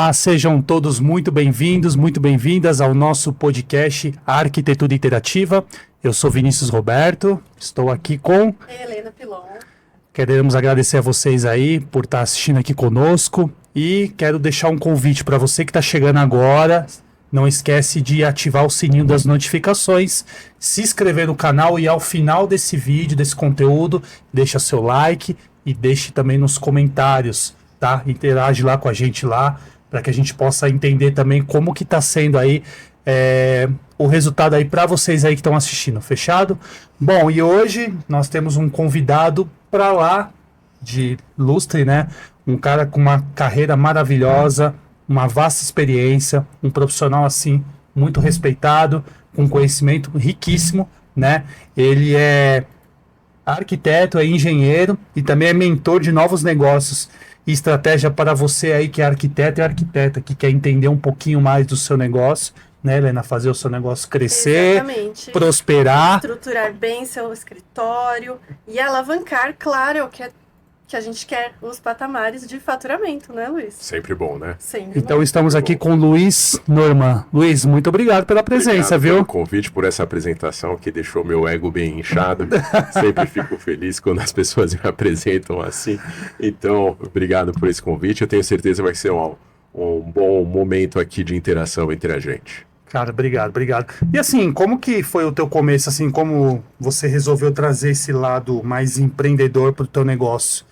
Olá, sejam todos muito bem-vindos, muito bem-vindas ao nosso podcast Arquitetura Interativa. Eu sou Vinícius Roberto, estou aqui com Helena Pilon. Queremos agradecer a vocês aí por estar assistindo aqui conosco e quero deixar um convite para você que está chegando agora. Não esquece de ativar o sininho das notificações, se inscrever no canal e ao final desse vídeo, desse conteúdo, deixa seu like e deixe também nos comentários, tá? Interage lá com a gente lá, para que a gente possa entender também como que está sendo aí o resultado aí para vocês aí que estão assistindo, fechado? Bom, e hoje nós temos um convidado para lá de lustre, né? Um cara com uma carreira maravilhosa, uma vasta experiência, um profissional assim muito respeitado, com conhecimento riquíssimo, né? Ele é arquiteto, é engenheiro e também é mentor de novos negócios e estratégia para você aí que é arquiteto e arquiteta, que quer entender um pouquinho mais do seu negócio, né, Helena? Fazer o seu negócio crescer, exatamente, prosperar. Estruturar bem seu escritório e alavancar, claro, que a gente quer os patamares de faturamento, né, Luiz? Sempre bom, né? Sempre Então bom. estamos aqui com o Luiz Norman. Luiz, muito obrigado pela presença, Obrigado viu? pelo convite, por essa apresentação que deixou meu ego bem inchado. Sempre fico feliz quando as pessoas me apresentam assim. Então, obrigado por esse convite. Eu tenho certeza que vai ser um bom momento aqui de interação entre a gente. Cara, obrigado. E assim, como que foi o teu começo, assim, como você resolveu trazer esse lado mais empreendedor pro teu negócio?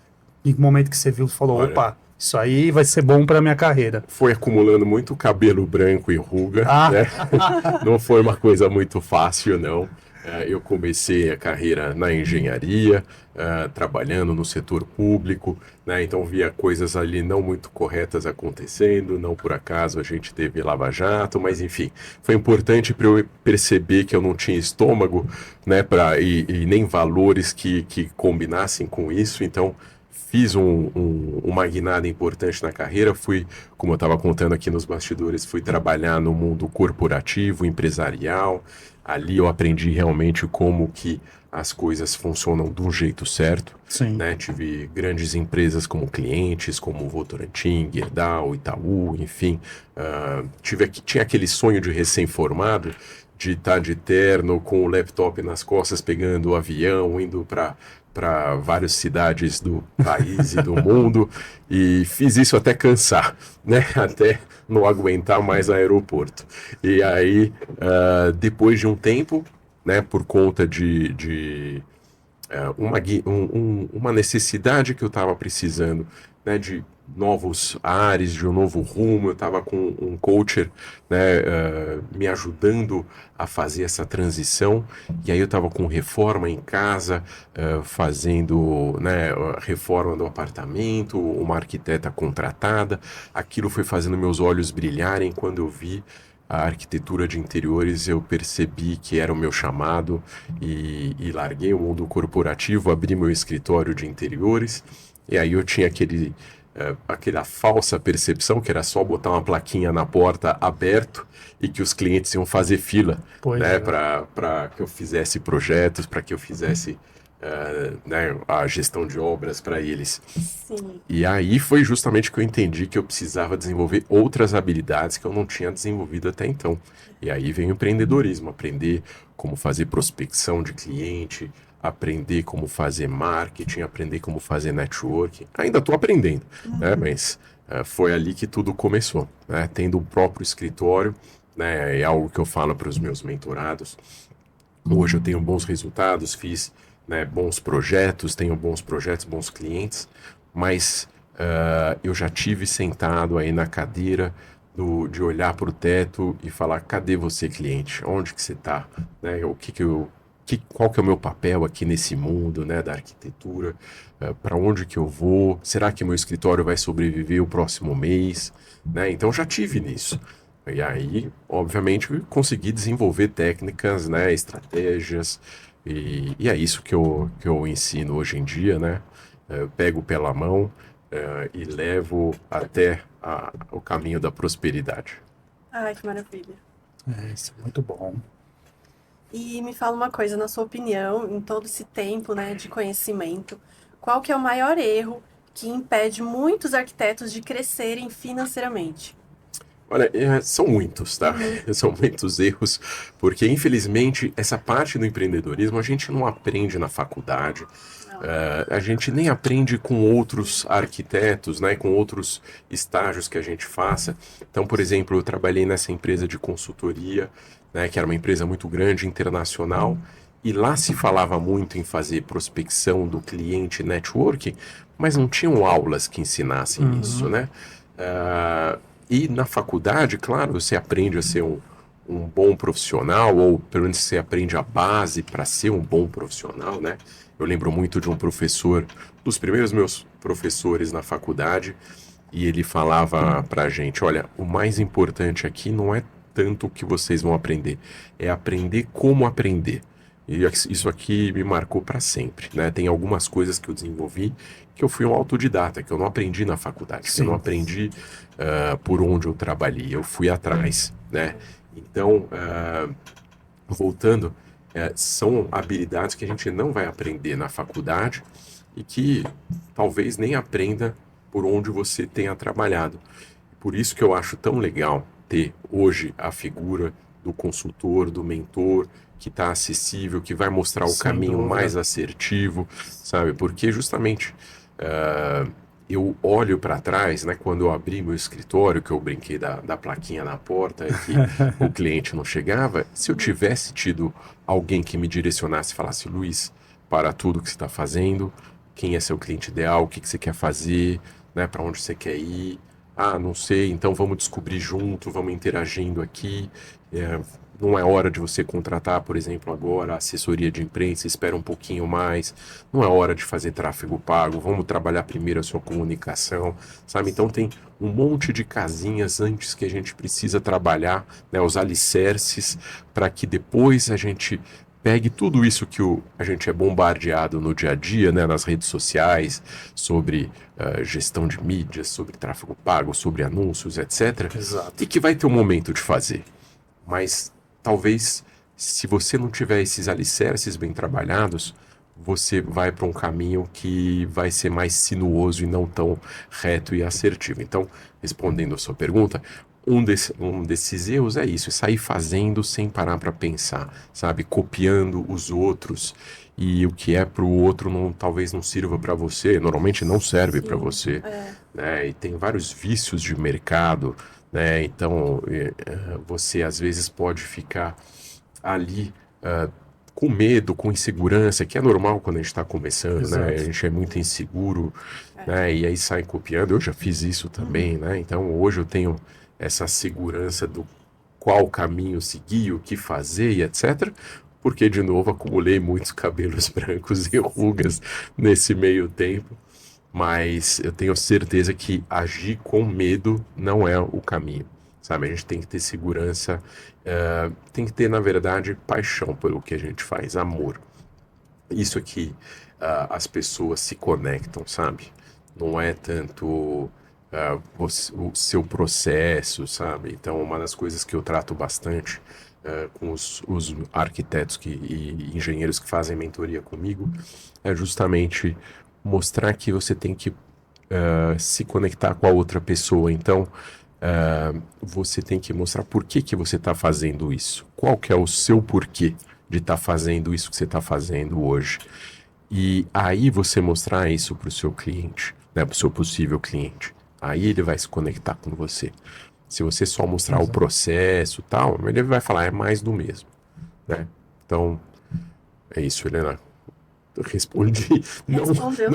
Em que momento que você viu, falou, Olha, opa, isso aí vai ser bom pra minha carreira. Foi acumulando muito cabelo branco e ruga, né? Não foi uma coisa muito fácil, não. Eu comecei a carreira na engenharia, trabalhando no setor público, né? Então via coisas ali não muito corretas acontecendo, não por acaso a gente teve Lava Jato, mas enfim, foi importante para eu perceber que eu não tinha estômago, né, e nem valores que combinassem com isso, então fiz uma guinada importante na carreira, como eu estava contando aqui nos bastidores, fui trabalhar no mundo corporativo, empresarial. Ali eu aprendi realmente como que as coisas funcionam de um jeito certo. Sim. Né? Tive grandes empresas como clientes, como Votorantim, Gerdau, Itaú, enfim. Tinha aquele sonho de recém-formado, de estar de terno, com o laptop nas costas, pegando o avião, indo para várias cidades do país e do mundo, e fiz isso até cansar, né? Até não aguentar mais aeroporto. E aí, depois de um tempo, né, por conta de uma necessidade que eu estava precisando, né, de novos ares, de um novo rumo, eu estava com um coacher, né, me ajudando a fazer essa transição, e aí eu estava com reforma em casa, fazendo, né, a reforma do apartamento, uma arquiteta contratada. Aquilo foi fazendo meus olhos brilharem. Quando eu vi a arquitetura de interiores, eu percebi que era o meu chamado e larguei o mundo corporativo, abri meu escritório de interiores, e aí eu tinha aquela falsa percepção que era só botar uma plaquinha na porta aberto e que os clientes iam fazer fila, né, para que eu fizesse projetos, para que eu fizesse né, a gestão de obras para eles. Sim. E aí foi justamente que eu entendi que eu precisava desenvolver outras habilidades que eu não tinha desenvolvido até então. E aí vem o empreendedorismo, aprender como fazer prospecção de cliente, aprender como fazer marketing, aprender como fazer networking. Ainda estou aprendendo, né? Mas foi ali que tudo começou, né? Tendo um próprio escritório, né? É algo que eu falo para os meus mentorados. Hoje eu tenho bons resultados, fiz, né, bons projetos, tenho bons projetos, bons clientes, mas eu já tive sentado aí na cadeira de olhar para o teto e falar, cadê você, cliente? Onde que você está? Né? Qual que é o meu papel aqui nesse mundo, né, da arquitetura? Para onde que eu vou? Será que meu escritório vai sobreviver o próximo mês? Né? Então já tive nisso. E aí, obviamente, consegui desenvolver técnicas, né, estratégias, e é isso que eu ensino hoje em dia, né? Eu pego pela mão e levo até o caminho da prosperidade. Ai, que maravilha. Isso é muito bom. E me fala uma coisa, na sua opinião, em todo esse tempo, né, de conhecimento, qual que é o maior erro que impede muitos arquitetos de crescerem financeiramente? Olha, são muitos, tá? São muitos erros, porque infelizmente essa parte do empreendedorismo a gente não aprende na faculdade, a gente nem aprende com outros arquitetos, né? Com outros estágios que a gente faça. Então, por exemplo, eu trabalhei nessa empresa de consultoria, né? Que era uma empresa muito grande, internacional, e lá se falava muito em fazer prospecção do cliente networking, mas não tinham aulas que ensinassem isso, né? E na faculdade, claro, você aprende a ser um bom profissional, ou pelo menos você aprende a base para ser um bom profissional, né? Eu lembro muito de um professor, dos primeiros meus professores na faculdade, e ele falava pra gente, olha, o mais importante aqui não é tanto o que vocês vão aprender, é aprender como aprender. E isso aqui me marcou para sempre, né? Tem algumas coisas que eu desenvolvi que eu fui um autodidata, que eu não aprendi na faculdade, que eu não aprendi por onde eu trabalhei, eu fui atrás, né? Então, voltando, são habilidades que a gente não vai aprender na faculdade e que talvez nem aprenda por onde você tenha trabalhado. Por isso que eu acho tão legal ter hoje a figura do consultor, do mentor, que está acessível, que vai mostrar o caminho mais assertivo, sabe? Porque justamente eu olho para trás, né? Quando eu abri meu escritório, que eu brinquei da plaquinha na porta e que o cliente não chegava, se eu tivesse tido alguém que me direcionasse e falasse, Luiz, para tudo que você está fazendo, quem é seu cliente ideal, o que você quer fazer, né? Para onde você quer ir, não sei, então vamos descobrir junto, vamos interagindo aqui. Não é hora de você contratar, por exemplo, agora a assessoria de imprensa, espera um pouquinho mais. Não é hora de fazer tráfego pago, vamos trabalhar primeiro a sua comunicação, sabe? Então tem um monte de casinhas antes que a gente precisa trabalhar, né, os alicerces, para que depois a gente pegue tudo isso que a gente é bombardeado no dia a dia, né, nas redes sociais, sobre gestão de mídias, sobre tráfego pago, sobre anúncios, etc. Exato. E que vai ter um momento de fazer. Mas talvez, se você não tiver esses alicerces bem trabalhados, você vai para um caminho que vai ser mais sinuoso e não tão reto e assertivo. Então, respondendo a sua pergunta, um desses erros é isso, é sair fazendo sem parar para pensar, sabe? Copiando os outros, e o que é para o outro talvez não sirva para você, normalmente não serve para você, né? E tem vários vícios de mercado, né? Então, você às vezes pode ficar ali com medo, com insegurança, que é normal quando a gente está começando, né? A gente é muito inseguro, né? E aí sai copiando. Eu já fiz isso também, né? Então, hoje eu tenho essa segurança do qual caminho seguir, o que fazer e etc. Porque, de novo, acumulei muitos cabelos brancos e rugas nesse meio tempo. Mas eu tenho certeza que agir com medo não é o caminho, sabe? A gente tem que ter segurança, tem que ter, na verdade, paixão pelo que a gente faz, amor. Isso aqui, as pessoas se conectam, sabe? Não é tanto o seu processo, sabe? Então, uma das coisas que eu trato bastante com os arquitetos e engenheiros que fazem mentoria comigo é justamente mostrar que você tem que se conectar com a outra pessoa. Então, você tem que mostrar por que você está fazendo isso. Qual que é o seu porquê de estar fazendo isso que você está fazendo hoje. E aí você mostrar isso para o seu cliente, né, para o seu possível cliente. Aí ele vai se conectar com você. Se você só mostrar o processo e tal, ele vai falar, é mais do mesmo, né? Então, é isso, Helena. Eu respondi, não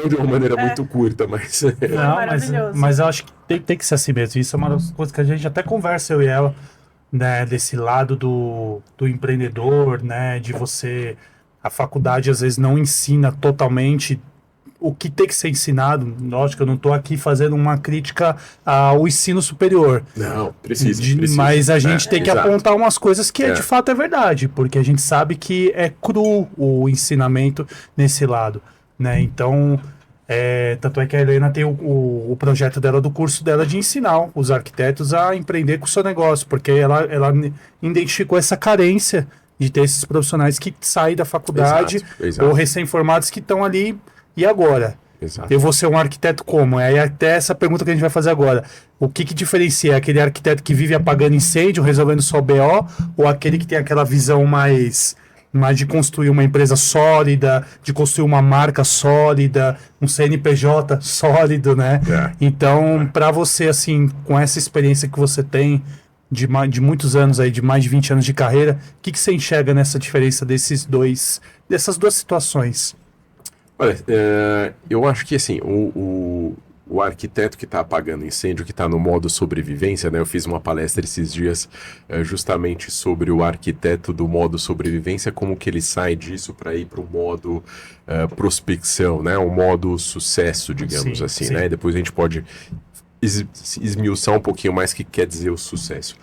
de uma maneira muito curta, mas... Não, mas eu acho que tem que ser assim mesmo. Isso é uma das coisas que a gente até conversa, eu e ela, né, desse lado do empreendedor, né, de você... A faculdade às vezes não ensina totalmente o que tem que ser ensinado. Lógico, eu não estou aqui fazendo uma crítica ao ensino superior. Não, precisa. Mas a gente tem que apontar umas coisas que de fato é verdade, porque a gente sabe que é cru o ensinamento nesse lado, né? Então, tanto é que a Helena tem o projeto dela, do curso dela, de ensinar os arquitetos a empreender com o seu negócio, porque ela identificou essa carência de ter esses profissionais que saem da faculdade ou recém-formados que estão ali. E agora? Exato. Eu vou ser um arquiteto como? Aí até essa pergunta que a gente vai fazer agora. O que diferencia aquele arquiteto que vive apagando incêndio, resolvendo só BO, ou aquele que tem aquela visão mais de construir uma empresa sólida, de construir uma marca sólida, um CNPJ sólido, né? Então, para você, assim, com essa experiência que você tem de muitos anos aí, de mais de 20 anos de carreira, o que você enxerga nessa diferença dessas duas situações? Olha, eu acho que assim, o arquiteto que está apagando incêndio, que está no modo sobrevivência, né? Eu fiz uma palestra esses dias justamente sobre o arquiteto do modo sobrevivência, como que ele sai disso para ir para o modo prospecção, né? O modo sucesso, digamos assim, sim. né? E depois a gente pode esmiuçar um pouquinho mais o que quer dizer o sucesso.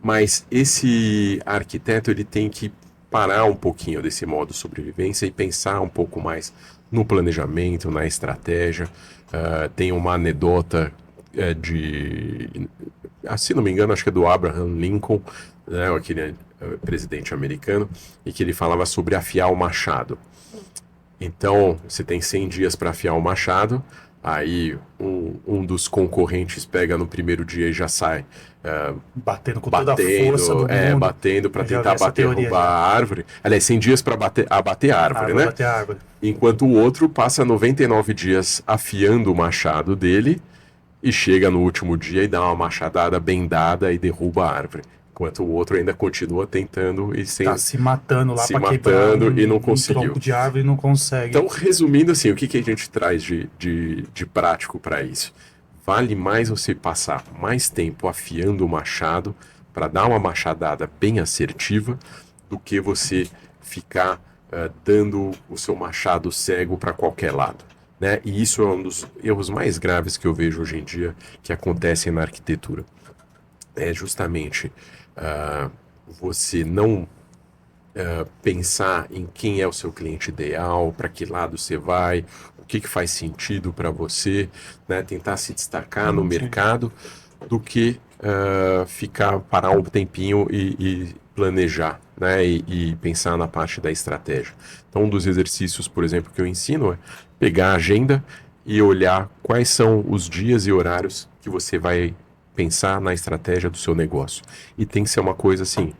Mas esse arquiteto, ele tem que parar um pouquinho desse modo sobrevivência e pensar um pouco mais no planejamento, na estratégia. Tem uma anedota se não me engano, acho que é do Abraham Lincoln, né, aquele presidente americano, e que ele falava sobre afiar o machado. Então, você tem 100 dias para afiar o machado, aí um dos concorrentes pega no primeiro dia e já sai batendo com toda a força do mundo. Batendo para tentar derrubar a árvore. Aliás, 100 dias para bater a árvore, né? Bater a árvore. Enquanto o outro passa 99 dias afiando o machado dele e chega no último dia e dá uma machadada bem dada e derruba a árvore. Enquanto o outro ainda continua tentando e tá se matando lá para quebrar e não conseguiu. Tronco de árvore e não consegue. Então, resumindo assim, o que a gente traz de prático para isso? Vale mais você passar mais tempo afiando o machado para dar uma machadada bem assertiva do que você ficar dando o seu machado cego para qualquer lado, né? E isso é um dos erros mais graves que eu vejo hoje em dia que acontecem na arquitetura. É justamente você não pensar em quem é o seu cliente ideal, para que lado você vai, o que faz sentido para você, né? Tentar se destacar no mercado do que parar um tempinho e planejar, né? E pensar na parte da estratégia. Então, um dos exercícios, por exemplo, que eu ensino é pegar a agenda e olhar quais são os dias e horários que você vai pensar na estratégia do seu negócio. E tem que ser uma coisa assim,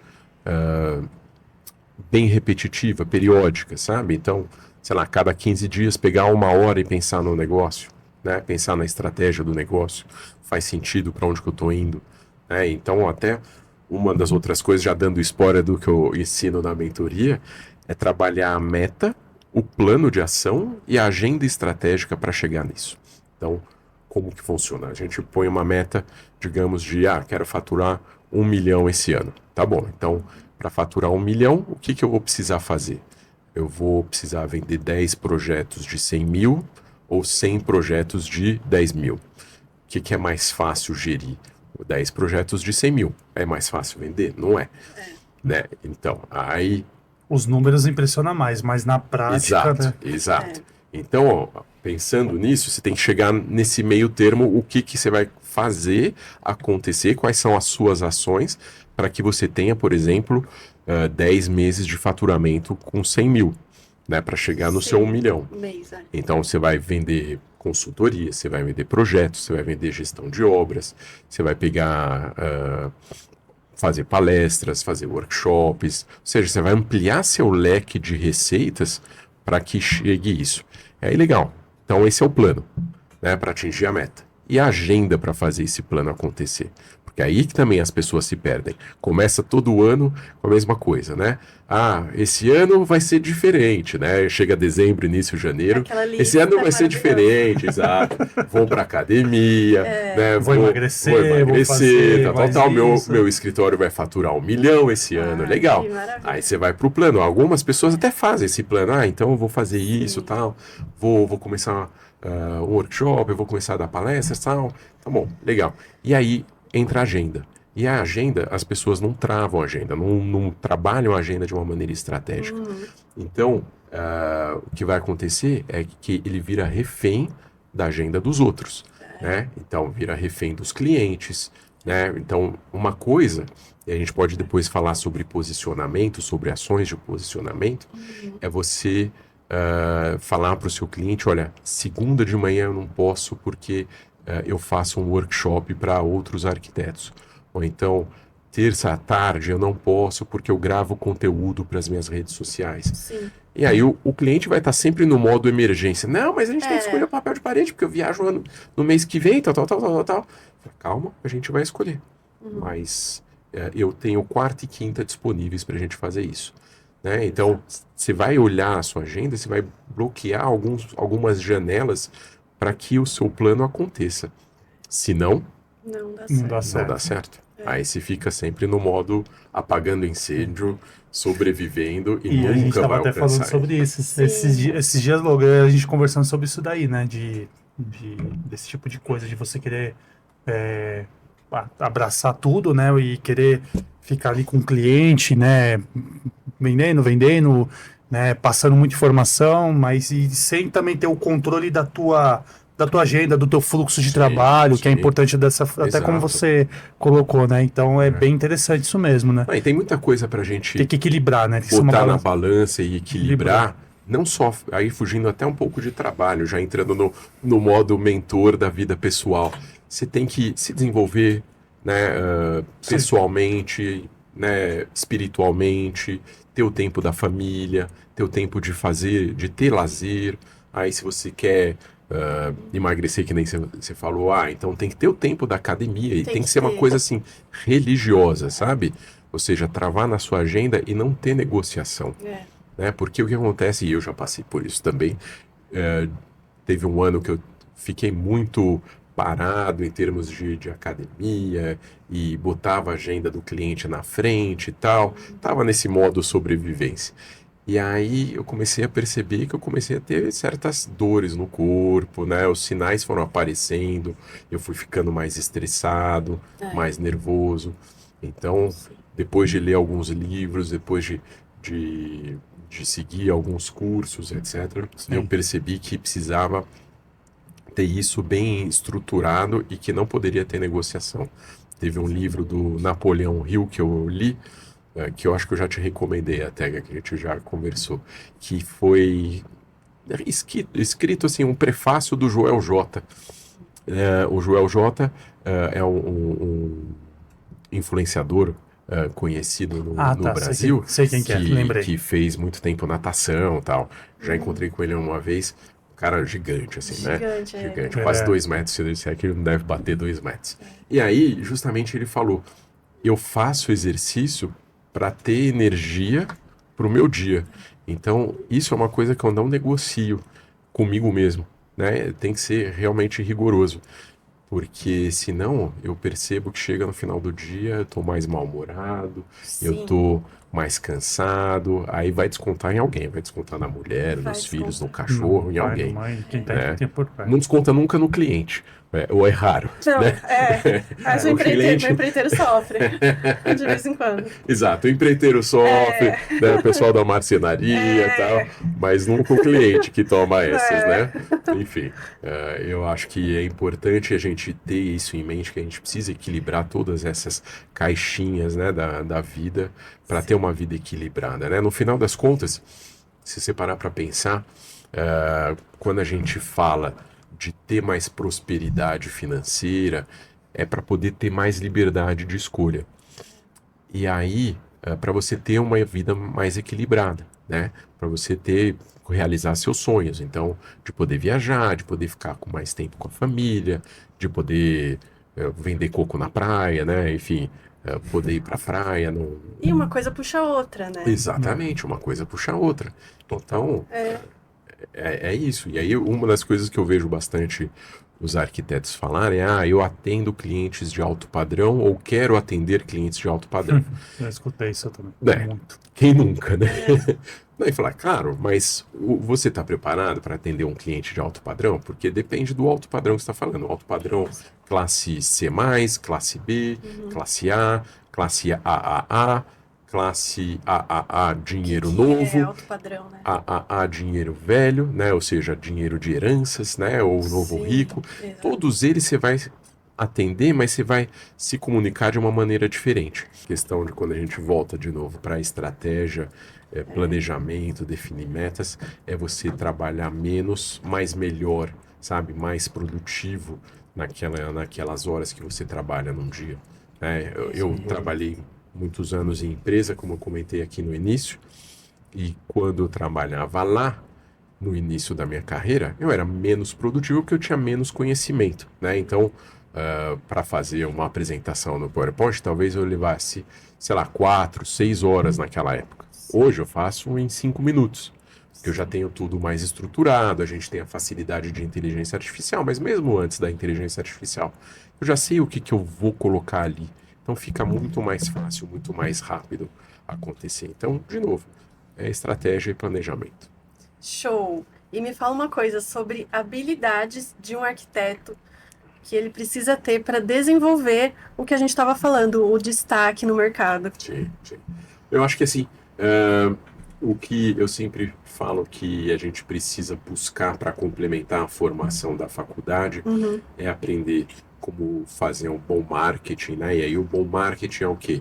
bem repetitiva, periódica, sabe? Então, sei lá, cada 15 dias pegar 1 hora e pensar no negócio, né? Pensar na estratégia do negócio, faz sentido para onde que eu estou indo, né? Então, até uma das outras coisas, já dando spoiler do que eu ensino na mentoria, é trabalhar a meta, o plano de ação e a agenda estratégica para chegar nisso. Então, como que funciona? A gente põe uma meta, digamos, de quero faturar 1 milhão esse ano. Tá bom, então, para faturar 1 milhão, o que eu vou precisar fazer? Eu vou precisar vender 10 projetos de 100 mil ou 100 projetos de 10 mil. O que é mais fácil gerir? 10 projetos de 100 mil. É mais fácil vender? Não é. Né? Então, aí... Os números impressionam mais, mas na prática... Exato. Então, pensando nisso, você tem que chegar nesse meio termo, o que você vai fazer acontecer, quais são as suas ações para que você tenha, por exemplo, 10 meses de faturamento com 100 mil, né, para chegar no seu 1 milhão. Então, você vai vender consultoria, você vai vender projetos, você vai vender gestão de obras, você vai pegar... fazer palestras, fazer workshops, ou seja, você vai ampliar seu leque de receitas para que chegue isso. É legal. Então esse é o plano, né, para atingir a meta. E a agenda para fazer esse plano acontecer. Porque aí que também as pessoas se perdem. Começa todo ano com a mesma coisa, né? Esse ano vai ser diferente, né? Chega dezembro, início de janeiro. Esse ano vai ser diferente, exato. Vou para academia, né? Vou emagrecer, vou fazer tal. Meu escritório vai faturar 1 milhão esse ano, legal. Aí você vai pro plano. Algumas pessoas até fazem esse plano. Então eu vou fazer isso, tal. Vou começar um workshop, eu vou começar a dar palestras, tal. Tá bom, legal. E aí entra a agenda. E a agenda, as pessoas não travam a agenda, não trabalham a agenda de uma maneira estratégica. Então, o que vai acontecer é que ele vira refém da agenda dos outros, né? Então, vira refém dos clientes, né? Então, uma coisa, e a gente pode depois falar sobre posicionamento, sobre ações de posicionamento, é você falar para o seu cliente, olha, segunda de manhã eu não posso porque eu faço um workshop para outros arquitetos. Ou então, terça à tarde eu não posso porque eu gravo conteúdo para as minhas redes sociais. Sim. E aí o cliente vai estar sempre no modo emergência. Não, mas a gente tem que escolher o papel de parede porque eu viajo no mês que vem, tal. Calma, a gente vai escolher. Mas eu tenho quarta e quinta disponíveis para a gente fazer isso. Né? Então, você vai olhar a sua agenda, você vai bloquear algumas janelas para que o seu plano aconteça. Se não, Não dá Não certo. dá certo. não dá certo. Aí você fica sempre no modo apagando incêndio, sobrevivendo e, E a gente nunca estava vai até alcançar. falando sobre isso. Sim. Esses dias, Logan, a gente conversando sobre isso daí, né? Desse tipo de coisa, de você querer abraçar tudo, né? E querer ficar ali com o cliente, né? Vendendo, né? Passando muita informação, mas e sem também ter o controle da tua agenda, do teu fluxo de Sim, trabalho, que é sim. importante até como Exato. você colocou, né? Então é bem interessante isso mesmo, né? E tem muita coisa para a gente Tem que equilibrar, né? Tem que ser uma botar na balança. balança e equilibrar, não só aí fugindo até um pouco de trabalho, já entrando no modo mentor da vida pessoal. Você tem que se desenvolver, né, Sim. pessoalmente, né, espiritualmente, ter o tempo da família, ter o tempo de ter lazer. Aí se você quer emagrecer, que nem você falou, então tem que ter o tempo da academia e tem que ser uma ter. coisa assim religiosa, sabe? Ou seja, travar na sua agenda e não ter negociação, né? Porque o que acontece, e eu já passei por isso também, teve um ano que eu fiquei muito parado em termos de academia e botava a agenda do cliente na frente e tal, tava nesse modo sobrevivência. E aí eu comecei a perceber que eu comecei a ter certas dores no corpo, né? Os sinais foram aparecendo, eu fui ficando mais estressado, mais nervoso. Então, depois de ler alguns livros, depois de seguir alguns cursos, etc., Sim. eu percebi que precisava ter isso bem estruturado e que não poderia ter negociação. Teve um livro do Napoleão Hill que eu li, que eu acho que eu já te recomendei até, que a gente já conversou, que foi escrito assim, um prefácio do Joel J. O Joel J é um influenciador conhecido no Tá, Brasil, sei quem que é, lembrei. que fez muito tempo natação e tal. Já encontrei com ele uma vez, um cara gigante, assim, Gigante, né? é. Gigante, quase 2 metros, se ele disser que ele não deve bater 2 metros. E aí, justamente, ele falou, eu faço exercício para ter energia para o meu dia. Então, isso é uma coisa que eu não negocio comigo mesmo, né? Tem que ser realmente rigoroso, porque senão eu percebo que chega no final do dia, eu tô mais mal-humorado, eu Sim. tô mais cansado, aí vai descontar em alguém, vai descontar na mulher, Vai nos filhos, no descontar. cachorro, em Pai, alguém. mãe, quem né? tem por perto. Não desconta nunca no cliente, ou é raro. Não, né? Mas o O cliente- empreiteiro sofre. De vez em quando. Exato, o empreiteiro sofre, né, o pessoal da marcenaria e tal, mas nunca o cliente que toma essas, né? Enfim, eu acho que é importante a gente ter isso em mente, que a gente precisa equilibrar todas essas caixinhas, né, da vida para ter uma vida equilibrada, né? No final das contas, se você parar para pensar, quando a gente fala de ter mais prosperidade financeira, é para poder ter mais liberdade de escolha. E aí, para você ter uma vida mais equilibrada, né? Para você realizar seus sonhos. Então, de poder viajar, de poder ficar com mais tempo com a família, de poder vender coco na praia, né? Enfim, poder ir para a praia. E uma coisa puxa a outra, né? Exatamente, uma coisa puxa a outra. Então, é isso. E aí, uma das coisas que eu vejo bastante os arquitetos falarem é: eu atendo clientes de alto padrão ou quero atender clientes de alto padrão. Eu escutei isso também. É. Muito. Quem nunca, né? Daí falar, claro, mas você está preparado para atender um cliente de alto padrão? Porque depende do alto padrão que você está falando. Alto padrão classe C+, classe B, classe A, classe AAA, classe AAA dinheiro novo, É alto padrão, né? AAA dinheiro velho, né? Ou seja, dinheiro de heranças, né? Ou novo Sim, rico. exato. Todos eles você vai atender, mas você vai se comunicar de uma maneira diferente. Questão de quando a gente volta de novo para a estratégia, planejamento, definir metas, é você trabalhar menos, mas melhor, sabe? Mais produtivo naquelas horas que você trabalha num dia. Eu trabalhei muitos anos em empresa, como eu comentei aqui no início, e quando eu trabalhava lá, no início da minha carreira, eu era menos produtivo porque eu tinha menos conhecimento, né? Então, para fazer uma apresentação no PowerPoint, talvez eu levasse, sei lá, 4, 6 horas naquela época. Hoje eu faço em 5 minutos, porque eu já tenho tudo mais estruturado, a gente tem a facilidade de inteligência artificial, mas mesmo antes da inteligência artificial, eu já sei o que eu vou colocar ali. Então fica muito mais fácil, muito mais rápido acontecer. Então, de novo, é estratégia e planejamento. Show! E me fala uma coisa sobre habilidades de um arquiteto que ele precisa ter para desenvolver o que a gente estava falando, o destaque no mercado. Sim. Eu acho que assim, o que eu sempre falo que a gente precisa buscar para complementar a formação da faculdade é aprender como fazer um bom marketing, né? E aí o bom marketing é o quê?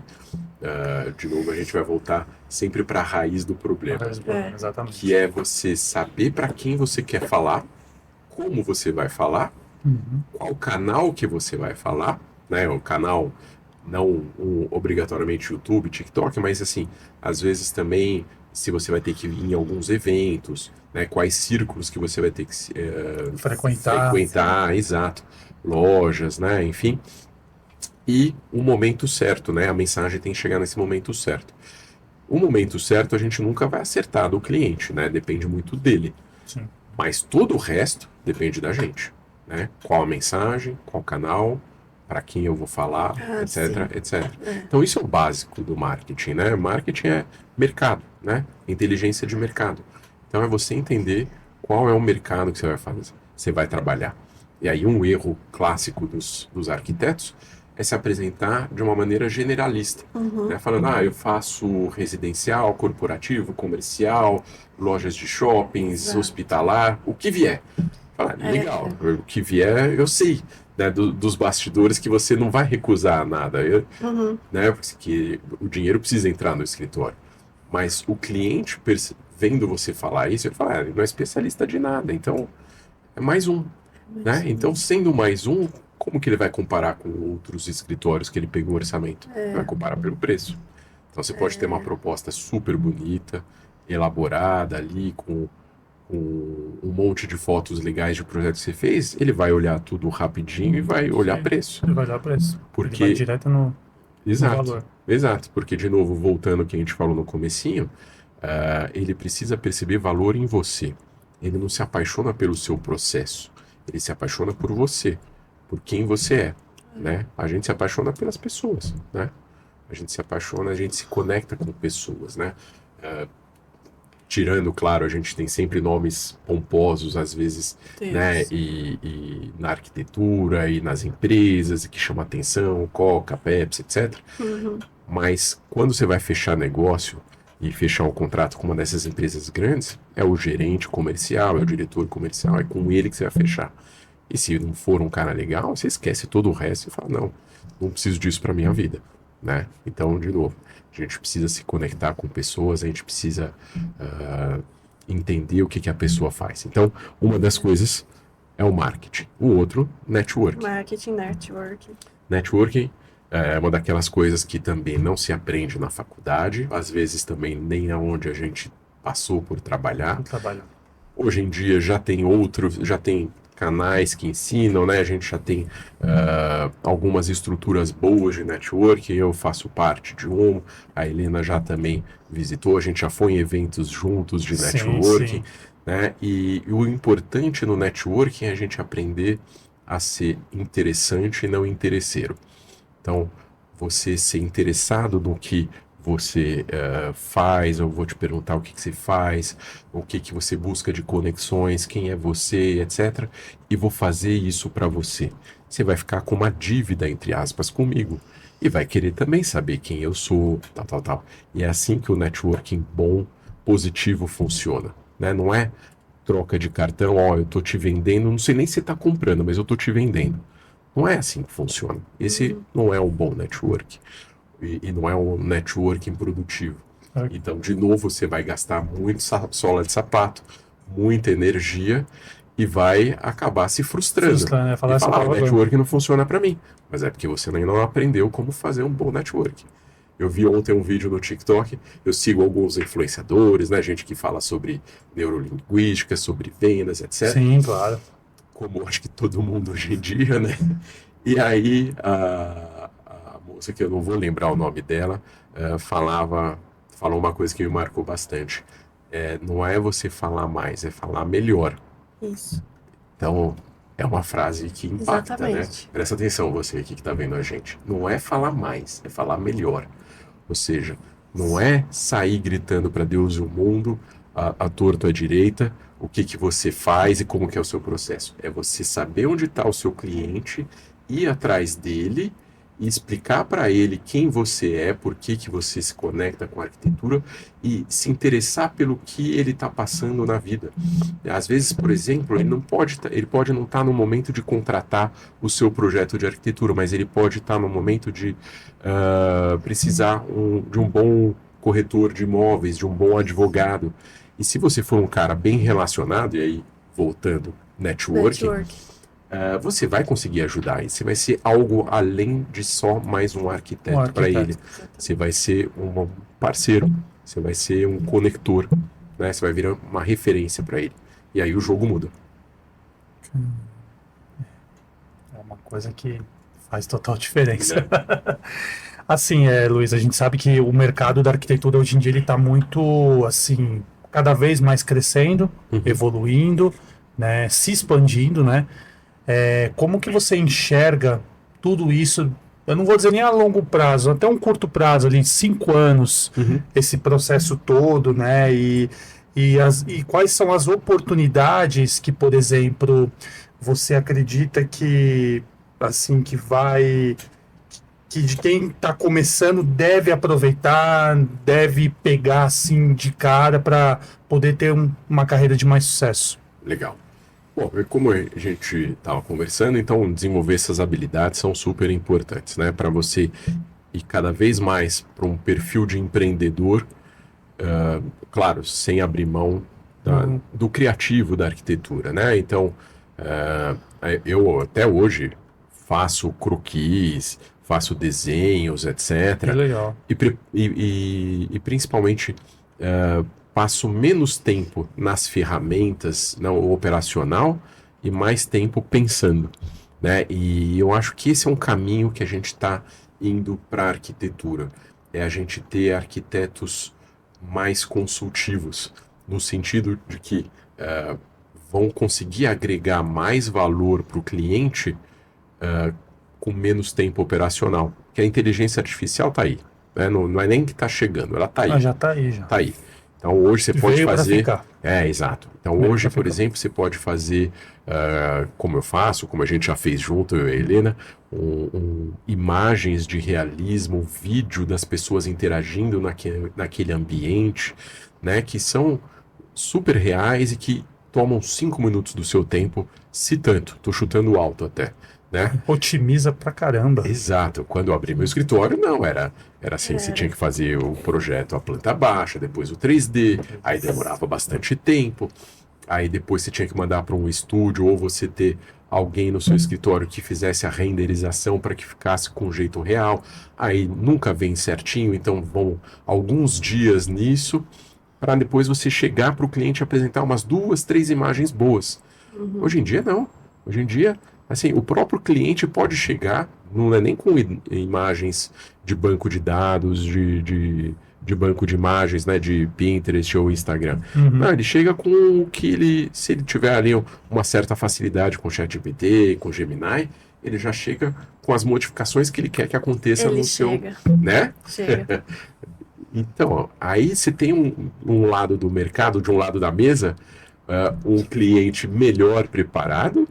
De novo, a gente vai voltar sempre para a raiz do problema, Exatamente. que é você saber para quem você quer falar, como você vai falar, qual canal que você vai falar, né? O canal não obrigatoriamente YouTube, TikTok, mas assim, às vezes também se você vai ter que ir em alguns eventos, né? Quais círculos que você vai ter que frequentar, exato, lojas, né? Enfim, e o momento certo, né? A mensagem tem que chegar nesse momento certo. O momento certo a gente nunca vai acertar do cliente, né? Depende muito dele. Sim. Mas todo o resto depende da gente, né? Qual a mensagem, qual canal, para quem eu vou falar, etc. Então isso é o básico do marketing, né? Marketing é mercado, né? Inteligência de mercado. Então é você entender qual é o mercado que você vai fazer, você vai trabalhar. E aí um erro clássico dos arquitetos é se apresentar de uma maneira generalista, né? Falando, eu faço residencial, corporativo, comercial, lojas de shoppings, hospitalar, o que vier. Fala, legal, o que vier eu sei, né, dos bastidores que você não vai recusar nada, né, porque o dinheiro precisa entrar no escritório. Mas o cliente, vendo você falar isso, ele fala, ele não é especialista de nada, então é mais um. Né? Então, sendo mais um, como que ele vai comparar com outros escritórios que ele pegou o orçamento? Ele vai comparar pelo preço. Então, você pode ter uma proposta super bonita, elaborada ali, com um monte de fotos legais de projetos que você fez, ele vai olhar tudo rapidinho e vai olhar preço. Ele vai olhar preço. Porque... Ele vai direto no valor. Exato, porque, de novo, voltando ao que a gente falou no comecinho, ele precisa perceber valor em você. Ele não se apaixona pelo seu processo. Ele se apaixona por você, por quem você é, né? A gente se apaixona pelas pessoas, né? A gente se apaixona, a gente se conecta com pessoas, né? Tirando, claro, a gente tem sempre nomes pomposos, às vezes, né? E na arquitetura e nas empresas, e que chama atenção, Coca, Pepsi, etc. Mas quando você vai fechar negócio e fechar um contrato com uma dessas empresas grandes, é o gerente comercial, é o diretor comercial, é com ele que você vai fechar. E se não for um cara legal, você esquece todo o resto e fala, não preciso disso para minha vida, né? Então, de novo, a gente precisa se conectar com pessoas, a gente precisa entender o que a pessoa faz. Então, uma das coisas é o marketing. O outro, networking. Networking é uma daquelas coisas que também não se aprende na faculdade, às vezes também nem aonde a gente passou por trabalhar. Hoje em dia já tem canais que ensinam, né? A gente já tem algumas estruturas boas de networking, eu faço parte de um, a Helena já também visitou, a gente já foi em eventos juntos de networking, né? E o importante no networking é a gente aprender a ser interessante e não interesseiro. Então, você ser interessado no que você faz, eu vou te perguntar o que você faz, o que você busca de conexões, quem é você, etc. E vou fazer isso para você. Você vai ficar com uma dívida, entre aspas, comigo. E vai querer também saber quem eu sou, tal. E é assim que o networking bom, positivo funciona, né? Não é troca de cartão, eu tô te vendendo, não sei nem se você tá comprando, mas eu tô te vendendo. Não é assim que funciona. Esse não é um bom network. E não é um networking produtivo. Então, de novo, você vai gastar muito sola de sapato, muita energia e vai acabar se frustrando. Né? Falar E essa falar, o palavra. networking não funciona para mim. Mas é porque você ainda não aprendeu como fazer um bom networking. Eu vi ontem um vídeo no TikTok, eu sigo alguns influenciadores, né, gente que fala sobre neurolinguística, sobre vendas, etc. Sim, claro. Como acho que todo mundo hoje em dia, né? E aí a moça, que eu não vou lembrar o nome dela, falou uma coisa que me marcou bastante. Não é você falar mais, é falar melhor. Isso. Então, é uma frase que impacta, Exatamente. né? Presta atenção, você aqui que está vendo a gente. Não é falar mais, é falar melhor. Ou seja, não é sair gritando para Deus e o mundo, a torto à direita, o que você faz e como que é o seu processo. É você saber onde está o seu cliente, ir atrás dele e explicar para ele quem você é, por que você se conecta com a arquitetura e se interessar pelo que ele está passando na vida. Às vezes, por exemplo, ele pode não estar no momento de contratar o seu projeto de arquitetura, mas ele pode estar no momento de precisar de um bom corretor de imóveis, de um bom advogado. E se você for um cara bem relacionado, e aí, voltando, networking. Você vai conseguir ajudar e você vai ser algo além de só mais um arquiteto para ele. Você vai ser um parceiro, você vai ser um conector, né? Você vai virar uma referência para ele. E aí o jogo muda. É uma coisa que faz total diferença. Assim, Luiz, a gente sabe que o mercado da arquitetura hoje em dia ele está muito, assim, cada vez mais crescendo, evoluindo, né? Se expandindo, né? Como que você enxerga tudo isso? Eu não vou dizer nem a longo prazo, até um curto prazo, ali, 5 anos, esse processo todo, né? E quais são as oportunidades que, por exemplo, você acredita que, assim, que de quem está começando deve aproveitar, deve pegar, assim, de cara para poder ter uma carreira de mais sucesso? Legal. Bom, como a gente estava conversando, então desenvolver essas habilidades são super importantes, né? Para você ir cada vez mais para um perfil de empreendedor, claro, sem abrir mão do criativo da arquitetura, né? Então, eu até hoje faço croquis, faço desenhos, etc. Que legal. E principalmente passo menos tempo nas ferramentas, no operacional, e mais tempo pensando, né? E eu acho que esse é um caminho que a gente está indo para a arquitetura. É a gente ter arquitetos mais consultivos, no sentido de que vão conseguir agregar mais valor para o cliente com menos tempo operacional. Que a inteligência artificial está aí, né? Não é nem que está chegando, ela está aí. Já está aí, já. Está aí. Então hoje você pode fazer... exato. Então Veio hoje, por exemplo, você pode fazer, como eu faço, como a gente já fez junto, eu e a Helena, imagens de realismo, vídeo das pessoas interagindo naquele ambiente, né, que são super reais e que tomam 5 minutos do seu tempo, se tanto. Estou chutando alto até. Né? Otimiza pra caramba. Exato. Quando eu abri meu escritório, não, era assim, você tinha que fazer o projeto a planta baixa, depois o 3D, aí demorava bastante tempo, aí depois você tinha que mandar para um estúdio ou você ter alguém no seu escritório que fizesse a renderização para que ficasse com jeito real, aí nunca vem certinho, então vão alguns dias nisso, para depois você chegar para o cliente e apresentar umas 2, 3 imagens boas. Hoje em dia, não. Hoje em dia, assim, o próprio cliente pode chegar, não é nem com imagens de banco de dados, de banco de imagens, né, de Pinterest ou Instagram. Não, ele chega com o que se ele tiver ali uma certa facilidade com o ChatGPT, com o Gemini, ele já chega com as modificações que ele quer que aconteça no seu, né? Chega. Então, aí você tem um lado do mercado, de um lado da mesa, um cliente melhor preparado,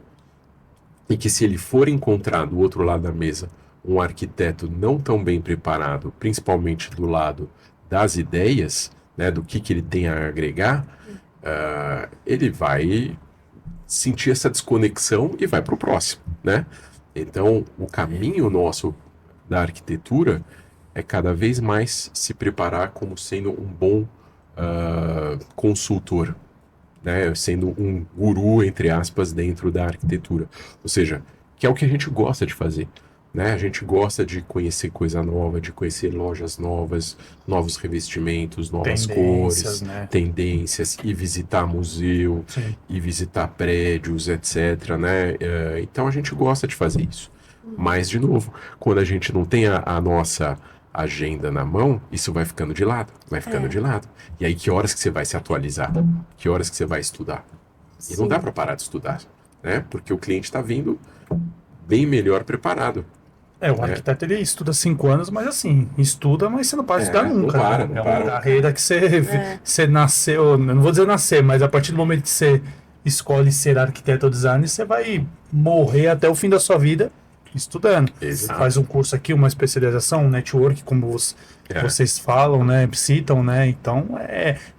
e que se ele for encontrar do outro lado da mesa um arquiteto não tão bem preparado, principalmente do lado das ideias, né, do que ele tem a agregar, ele vai sentir essa desconexão e vai para o próximo, né? Então, o caminho nosso da arquitetura é cada vez mais se preparar como sendo um bom consultor, né? Sendo um guru, entre aspas, dentro da arquitetura. Ou seja, que é o que a gente gosta de fazer. Né? A gente gosta de conhecer coisa nova, de conhecer lojas novas, novos revestimentos, novas cores, né? tendências, e visitar museu, Sim. e visitar prédios, etc. Né? Então a gente gosta de fazer isso. Mas, de novo, quando a gente não tem a nossa agenda na mão, isso vai ficando de lado, vai ficando de lado. E aí, que horas que você vai se atualizar? Que horas que você vai estudar? E não dá para parar de estudar, né? Porque o cliente está vindo bem melhor preparado. O arquiteto ele estuda 5 anos, mas assim, estuda, mas você não para de estudar nunca. Não para, né? não É para. uma carreira que você nasceu, eu não vou dizer nascer, mas a partir do momento que você escolhe ser arquiteto ou designer, você vai morrer até o fim da sua vida estudando. Exato. Você faz um curso aqui, uma especialização, um network, como vocês falam, né, citam, né? Então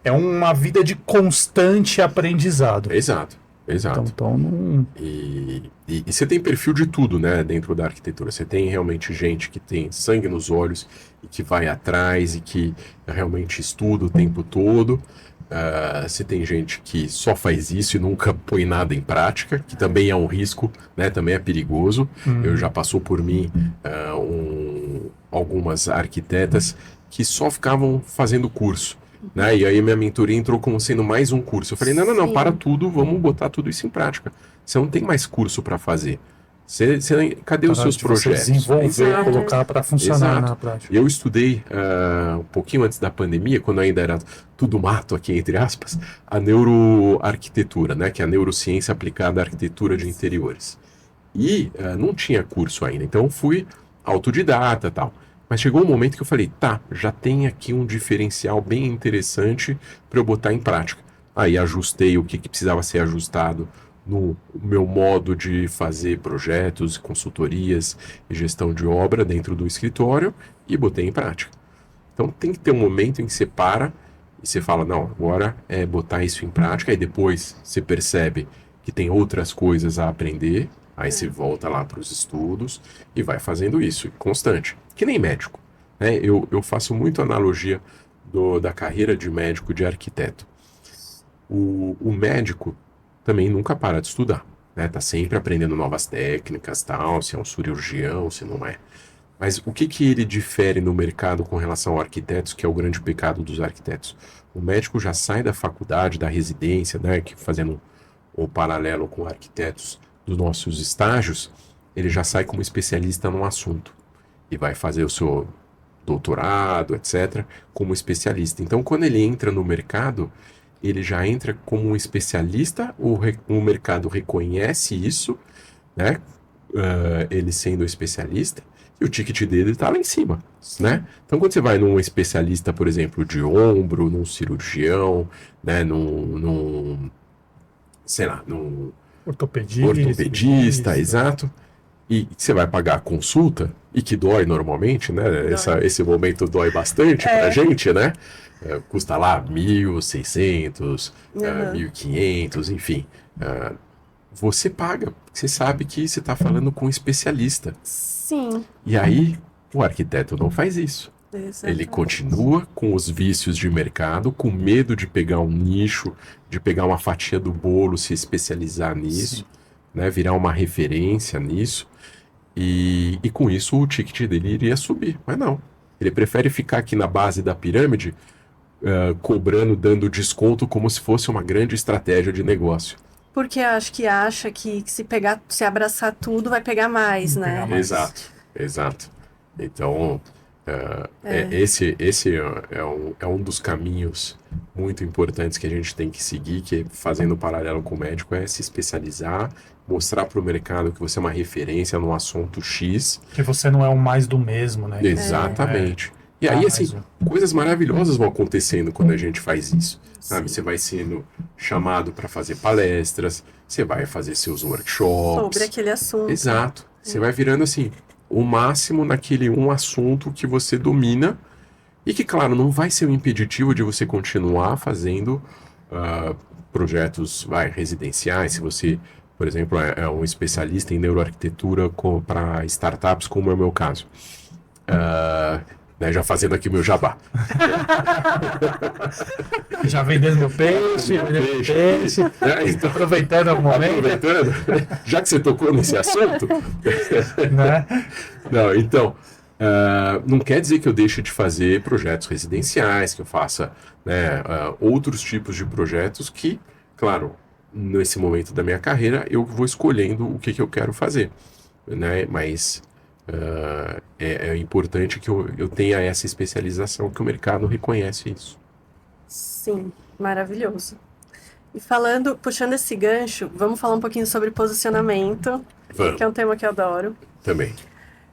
é uma vida de constante aprendizado. Exato. Então não... E você tem perfil de tudo, né, dentro da arquitetura. Você tem realmente gente que tem sangue nos olhos e que vai atrás e que realmente estuda o tempo todo. Você tem gente que só faz isso e nunca põe nada em prática, que também é um risco, né, também é perigoso. Eu já passou por mim algumas arquitetas que só ficavam fazendo curso. Né? E aí minha mentoria entrou como sendo mais um curso. Eu falei, não, para tudo, vamos botar tudo isso em prática. Você não tem mais curso para fazer. Cadê os seus projetos? Desenvolver, colocar para funcionar na prática. Eu estudei um pouquinho antes da pandemia, quando ainda era tudo mato aqui, entre aspas, a neuroarquitetura, né? Que é a neurociência aplicada à arquitetura de interiores. E não tinha curso ainda, então fui autodidata e tal. Mas chegou um momento que eu falei, já tem aqui um diferencial bem interessante para eu botar em prática. Aí ajustei o que precisava ser ajustado no meu modo de fazer projetos, consultorias e gestão de obra dentro do escritório e botei em prática. Então tem que ter um momento em que você para e você fala, não, agora é botar isso em prática, aí depois você percebe que tem outras coisas a aprender. Aí você volta lá para os estudos e vai fazendo isso, constante. Que nem médico. Né? Eu faço muito analogia da carreira de médico, de arquiteto. O médico também nunca para de estudar. Né? Tá sempre aprendendo novas técnicas, tal, se é um cirurgião, se não é. Mas o que ele difere no mercado com relação ao arquitetos, que é o grande pecado dos arquitetos? O médico já sai da faculdade, da residência, né? Que fazendo o paralelo com arquitetos dos nossos estágios, ele já sai como especialista num assunto e vai fazer o seu doutorado, etc., como especialista. Então, quando ele entra no mercado, ele já entra como um especialista, o mercado reconhece isso, né? Ele sendo especialista, e o ticket dele está lá em cima, né? Então, quando você vai num especialista, por exemplo, de ombro, num cirurgião, né? Sei lá, num ortopedista, exato. E você vai pagar a consulta, e que dói normalmente, né? Esse momento dói bastante pra gente, né? Custa lá 1.600, 1.500, enfim. Você paga, porque você sabe que você está falando com um especialista. Sim. E aí, o arquiteto não faz isso. Exatamente. Ele continua com os vícios de mercado, com medo de pegar um nicho, de pegar uma fatia do bolo, se especializar nisso, né, virar uma referência nisso. E com isso o ticket dele iria subir. Mas não. Ele prefere ficar aqui na base da pirâmide, cobrando, dando desconto como se fosse uma grande estratégia de negócio. Porque acha que se abraçar tudo vai pegar mais, né? Exato. Então, esse é um dos caminhos muito importantes que a gente tem que seguir, que fazendo um paralelo com o médico, é se especializar, mostrar para o mercado que você é uma referência no assunto X. Que você não é o mais do mesmo, né? Exatamente. E aí, assim, coisas maravilhosas vão acontecendo quando a gente faz isso. Sabe? Você vai sendo chamado para fazer palestras, você vai fazer seus workshops. Sobre aquele assunto. Exato. Você vai virando, assim, o máximo naquele um assunto que você domina e que, claro, não vai ser um impeditivo de você continuar fazendo projetos residenciais, se você por exemplo, é um especialista em neuroarquitetura para startups, como é o meu caso. Né, já fazendo aqui o meu jabá. Já vendendo meu peixe, Então, aproveitando o momento. aproveitando, já que você tocou nesse assunto, Né? não, então, não quer dizer que eu deixe de fazer projetos residenciais, que eu faça, né, outros tipos de projetos que, claro, nesse momento da minha carreira, eu vou escolhendo o que eu quero fazer, né? Mas é importante que eu tenha essa especialização, que o mercado reconhece isso. Sim, maravilhoso. E puxando esse gancho, vamos falar um pouquinho sobre posicionamento, Vamos, que é um tema que eu adoro. também.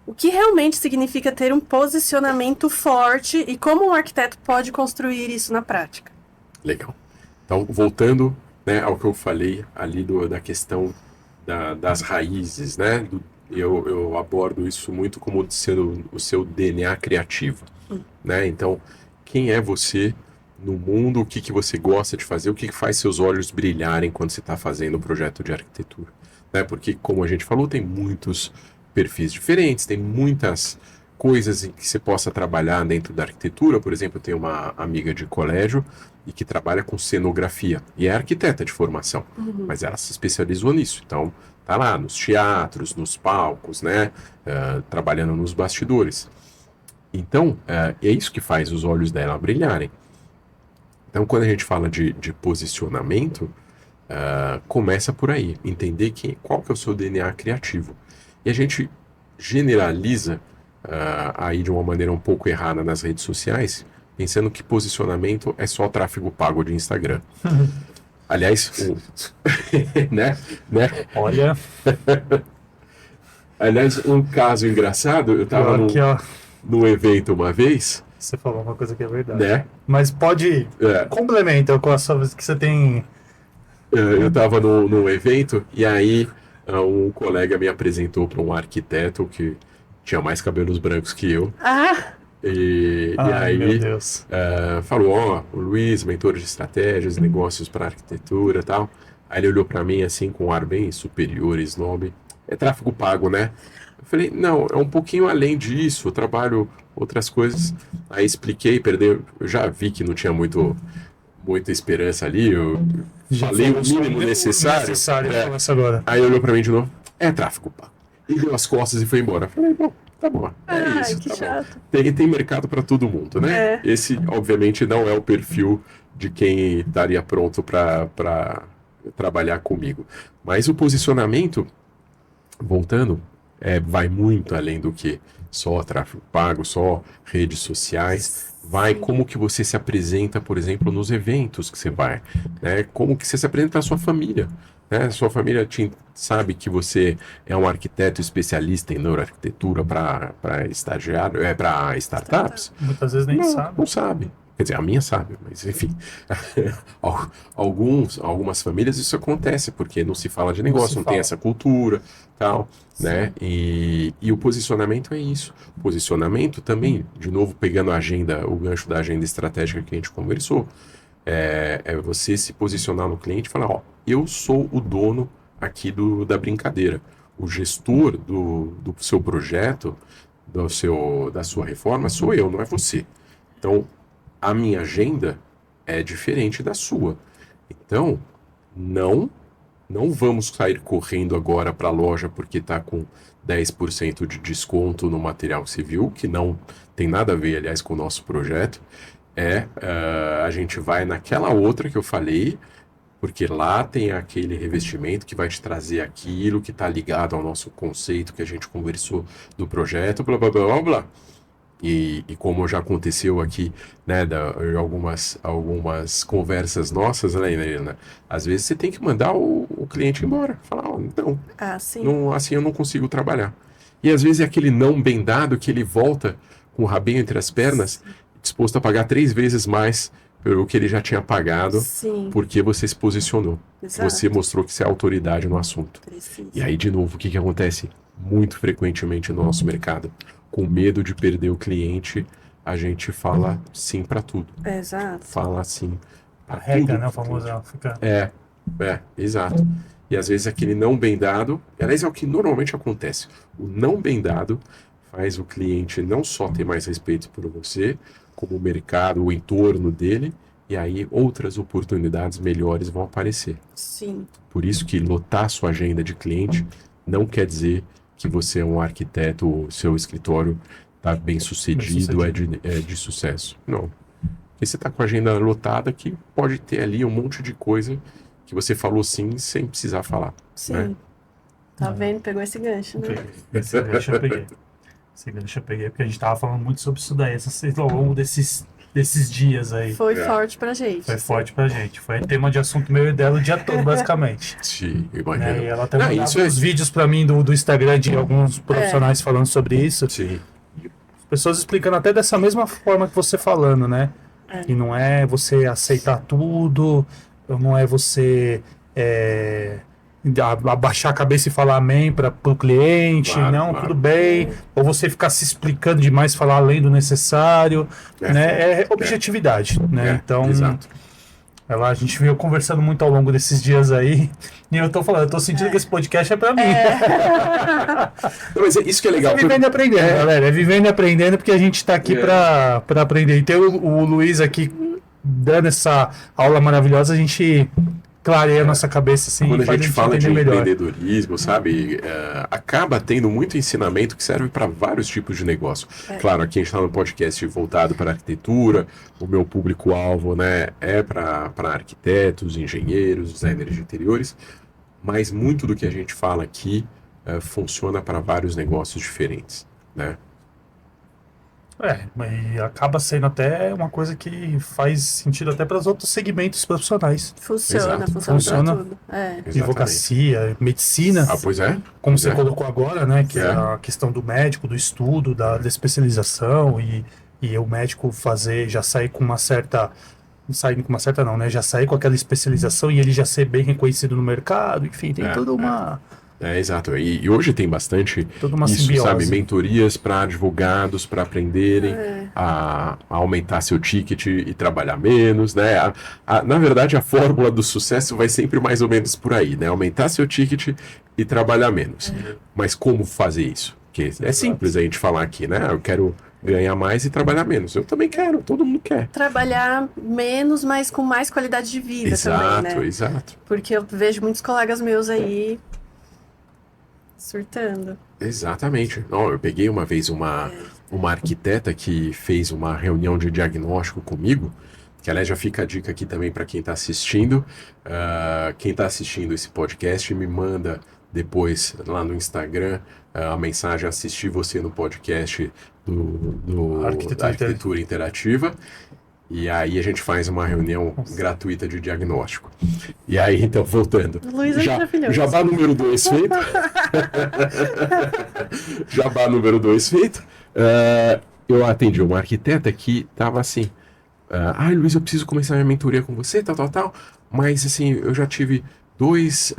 O que realmente significa ter um posicionamento forte e como um arquiteto pode construir isso na prática? Legal. Então, voltando, né, ao que eu falei ali da questão das raízes, né? Eu abordo isso muito como sendo o seu DNA criativo, né? Então, quem é você no mundo, o que você gosta de fazer, o que faz seus olhos brilharem quando você está fazendo um projeto de arquitetura, né? Porque, como a gente falou, tem muitos perfis diferentes, tem muitas coisas em que você possa trabalhar dentro da arquitetura. Por exemplo, eu tenho uma amiga de colégio e que trabalha com cenografia e é arquiteta de formação, mas ela se especializou nisso. Então, tá lá nos teatros, nos palcos, né, trabalhando nos bastidores. Então, é isso que faz os olhos dela brilharem. Então, quando a gente fala de posicionamento, começa por aí, entender qual que é o seu DNA criativo. E a gente generaliza aí de uma maneira um pouco errada nas redes sociais, pensando que posicionamento é só tráfego pago de Instagram. Aliás, né? Olha, Aliás, um caso engraçado, eu estava aqui, ó, num evento uma vez, você falou uma coisa que é verdade. né? Mas pode complementa com a sua que você tem. Eu estava num evento e aí um colega me apresentou para um arquiteto que tinha mais cabelos brancos que eu. E Ai, meu aí Deus. falou, o Luiz, mentor de estratégias, negócios para arquitetura e tal. Aí ele olhou para mim assim com um ar bem superior, snob. É tráfego pago, né? Eu falei, não, é um pouquinho além disso, eu trabalho outras coisas. Aí expliquei, eu já vi que não tinha muita esperança ali, eu falei o mínimo necessário. Agora. Aí olhou pra mim de novo, é tráfego pago. E deu as costas e foi embora. Eu falei, bom, tá bom, isso, que tá chato. bom. Tem mercado pra todo mundo, né? Esse, obviamente, não é o perfil de quem estaria pronto pra trabalhar comigo. Mas o posicionamento, voltando, vai muito além do que só tráfego pago, só redes sociais. Vai como que você se apresenta, por exemplo, nos eventos que você vai, né? Como que você se apresenta à sua família, né? Sua família sabe que você é um arquiteto especialista em neuroarquitetura para estagiário, para startups? Muitas vezes nem sabe. Não sabe. Quer dizer, a minha sabe, mas enfim. Algumas famílias isso acontece, porque não se fala de negócio, não tem essa cultura, tal, né? E o posicionamento é isso. Posicionamento também, de novo, pegando o gancho da agenda estratégica que a gente conversou, é você se posicionar no cliente e falar, ó, eu sou o dono aqui da brincadeira. O gestor do seu projeto, da sua reforma, sou eu, não é você. Então, a minha agenda é diferente da sua. Então, não vamos sair correndo agora para a loja porque está com 10% de desconto no material civil, que não tem nada a ver, aliás, com o nosso projeto. A gente vai naquela outra que eu falei, porque lá tem aquele revestimento que vai te trazer aquilo que está ligado ao nosso conceito que a gente conversou do projeto, blá, blá, blá, blá, blá. E como já aconteceu aqui, né, algumas conversas nossas, né, Helena? Às vezes você tem que mandar o cliente embora. Falar, não, assim eu não consigo trabalhar. E às vezes é aquele não bem dado que ele volta com o rabinho entre as pernas, disposto a pagar 3 vezes mais pelo que ele já tinha pagado, porque você se posicionou. Exato. Você mostrou que você é autoridade no assunto. E aí, de novo, o que acontece muito frequentemente no nosso mercado? Com medo de perder o cliente, a gente fala sim para tudo. Exato. Fala sim para Arrega, tudo. né? O famoso fica. Exato. E às vezes aquele não bem dado, aliás, é o que normalmente acontece. O não bem dado faz o cliente não só ter mais respeito por você, como o mercado, o entorno dele, e aí outras oportunidades melhores vão aparecer. Sim. Por isso que lotar sua agenda de cliente não quer dizer que você é um arquiteto, o seu escritório está bem sucedido, é de sucesso. Não. Porque você está com a agenda lotada que pode ter ali um monte de coisa que você falou sim sem precisar falar. Sim. Né? Tá vendo? Pegou esse gancho, né? Esse gancho eu peguei. Esse gancho eu peguei porque a gente tava falando muito sobre isso daí ao longo desses dias aí. Foi forte pra gente. Foi forte pra gente. Foi tema de assunto meu e dela o dia todo, basicamente. Sim, imagino. Né? E ela até mandava uns vídeos pra mim do Instagram de alguns profissionais falando sobre isso. Sim. As pessoas explicando até dessa mesma forma que você falando, né? Que não é você aceitar tudo, não é você abaixar a cabeça e falar amém para o cliente, Claro. tudo bem, ou você ficar se explicando demais, falar além do necessário, né? É objetividade, né? Então, exato. a gente veio conversando muito ao longo desses dias aí, e eu tô sentindo que esse podcast é para mim. Não, mas isso que é legal. É vivendo e aprendendo, galera. É vivendo e aprendendo, porque a gente tá aqui para aprender. E ter o Luiz aqui dando essa aula maravilhosa, a gente clareia a nossa cabeça assim. Quando a gente fala de melhor. empreendedorismo, sabe, acaba tendo muito ensinamento que serve para vários tipos de negócio. Claro, aqui a gente está no podcast voltado para arquitetura, o meu público-alvo, né, é para arquitetos, engenheiros, designers de interiores, mas muito do que a gente fala aqui funciona para vários negócios diferentes, né? E acaba sendo até uma coisa que faz sentido até para os outros segmentos profissionais. Funciona Funciona. tudo. Advocacia, medicina. Pois é. Como você colocou agora, né? Que é a questão do médico, do estudo, da especialização e o médico já sair com uma certa. Saindo com uma certa não, né? Já sair com aquela especialização e ele já ser bem reconhecido no mercado, enfim, tem toda uma. Exato. E hoje tem bastante toda uma isso, simbiose. sabe? Mentorias para advogados, para aprenderem a aumentar seu ticket e trabalhar menos, né? Na verdade, a fórmula do sucesso vai sempre mais ou menos por aí, né? Aumentar seu ticket e trabalhar menos. Mas como fazer isso? Porque é simples a gente falar aqui, né? Eu quero ganhar mais e trabalhar menos. Eu também quero, todo mundo quer. Trabalhar menos, mas com mais qualidade de vida também, né? Exato. Porque eu vejo muitos colegas meus aí surtando. Exatamente. Não, eu peguei uma vez uma arquiteta que fez uma reunião de diagnóstico comigo, que aliás já fica a dica aqui também para quem está assistindo. Quem está assistindo esse podcast me manda depois lá no Instagram a mensagem assistir você no podcast da Arquitetura Interativa. E aí a gente faz uma reunião gratuita de diagnóstico. E aí, então, voltando. Luiz é maravilhoso. Jabá número 2 feito. Jabá número 2 feito. Eu atendi uma arquiteta que estava assim... Luiz, eu preciso começar minha mentoria com você, tal. Mas, assim, eu já tive 2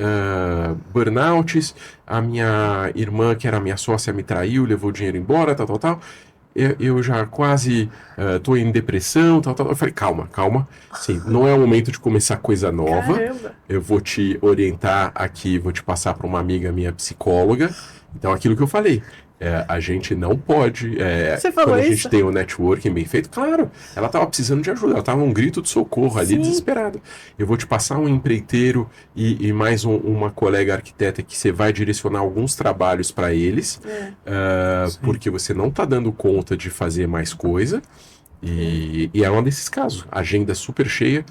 burnouts. A minha irmã, que era minha sócia, me traiu, levou o dinheiro embora, tal. Eu já quase tô em depressão, tal. Eu falei, calma. Sim, não é o momento de começar coisa nova. Caramba. Eu vou te orientar aqui, vou te passar para uma amiga minha psicóloga. Então, aquilo que eu falei, a gente não pode... Você falou quando a gente isso? tem o networking bem feito, claro, ela estava precisando de ajuda, ela estava num grito de socorro ali, desesperada. Eu vou te passar um empreiteiro e mais uma colega arquiteta que você vai direcionar alguns trabalhos para eles, porque você não está dando conta de fazer mais coisa. E é um desses casos. Agenda super cheia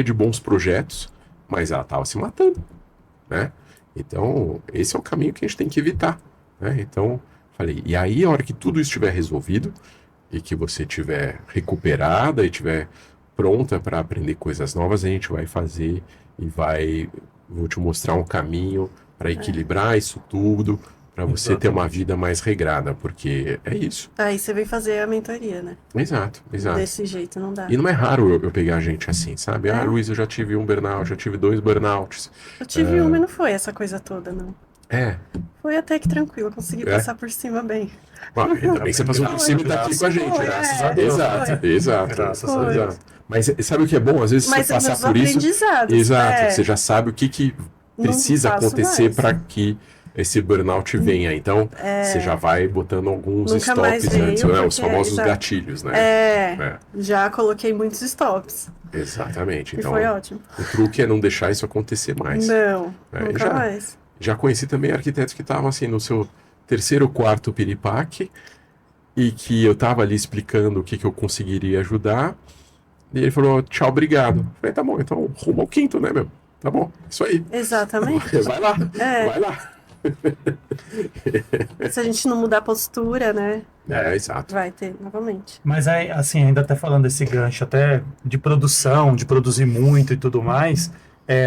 de bons projetos, mas ela estava se matando, né? Então, esse é o caminho que a gente tem que evitar, né? Então, falei, e aí a hora que tudo isso estiver resolvido e que você estiver recuperada e estiver pronta para aprender coisas novas, a gente vai fazer e vou te mostrar um caminho para equilibrar isso tudo, para você ter uma vida mais regrada, porque é isso. Aí você vem fazer a mentoria, né? Exato. Desse jeito não dá. E não é raro eu pegar gente assim, sabe? Luiz, eu já tive um burnout, já tive 2 burnouts. Eu tive uma e não foi essa coisa toda, não. Foi até que tranquilo, consegui passar por cima bem. Ainda bem que você passou por cima e tá aqui com a gente. Graças a Deus. Exato. Graças a Deus. Mas sabe o que é bom? Às vezes você passar por isso... aprendizados. Exato, você já sabe o que precisa faço acontecer mais. para que esse burnout venha. Então, você já vai botando alguns Nunca mais stops antes, veio, né? Os porque famosos já- gatilhos, né? Já coloquei muitos stops. Exatamente. E Então, foi ótimo. o truque é não deixar isso acontecer mais. Não, É, nunca mais. Já conheci também arquitetos que estavam assim no seu terceiro ou quarto piripaque e que eu estava ali explicando o que eu conseguiria ajudar. E ele falou, tchau, obrigado. Eu falei, tá bom, então rumo ao quinto, né, meu? Tá bom, isso aí. Exatamente. Vai lá, É. vai lá. Se a gente não mudar a postura, né? Exato. Vai ter novamente. Mas aí, assim, ainda até falando desse gancho até de produção, de produzir muito e tudo mais,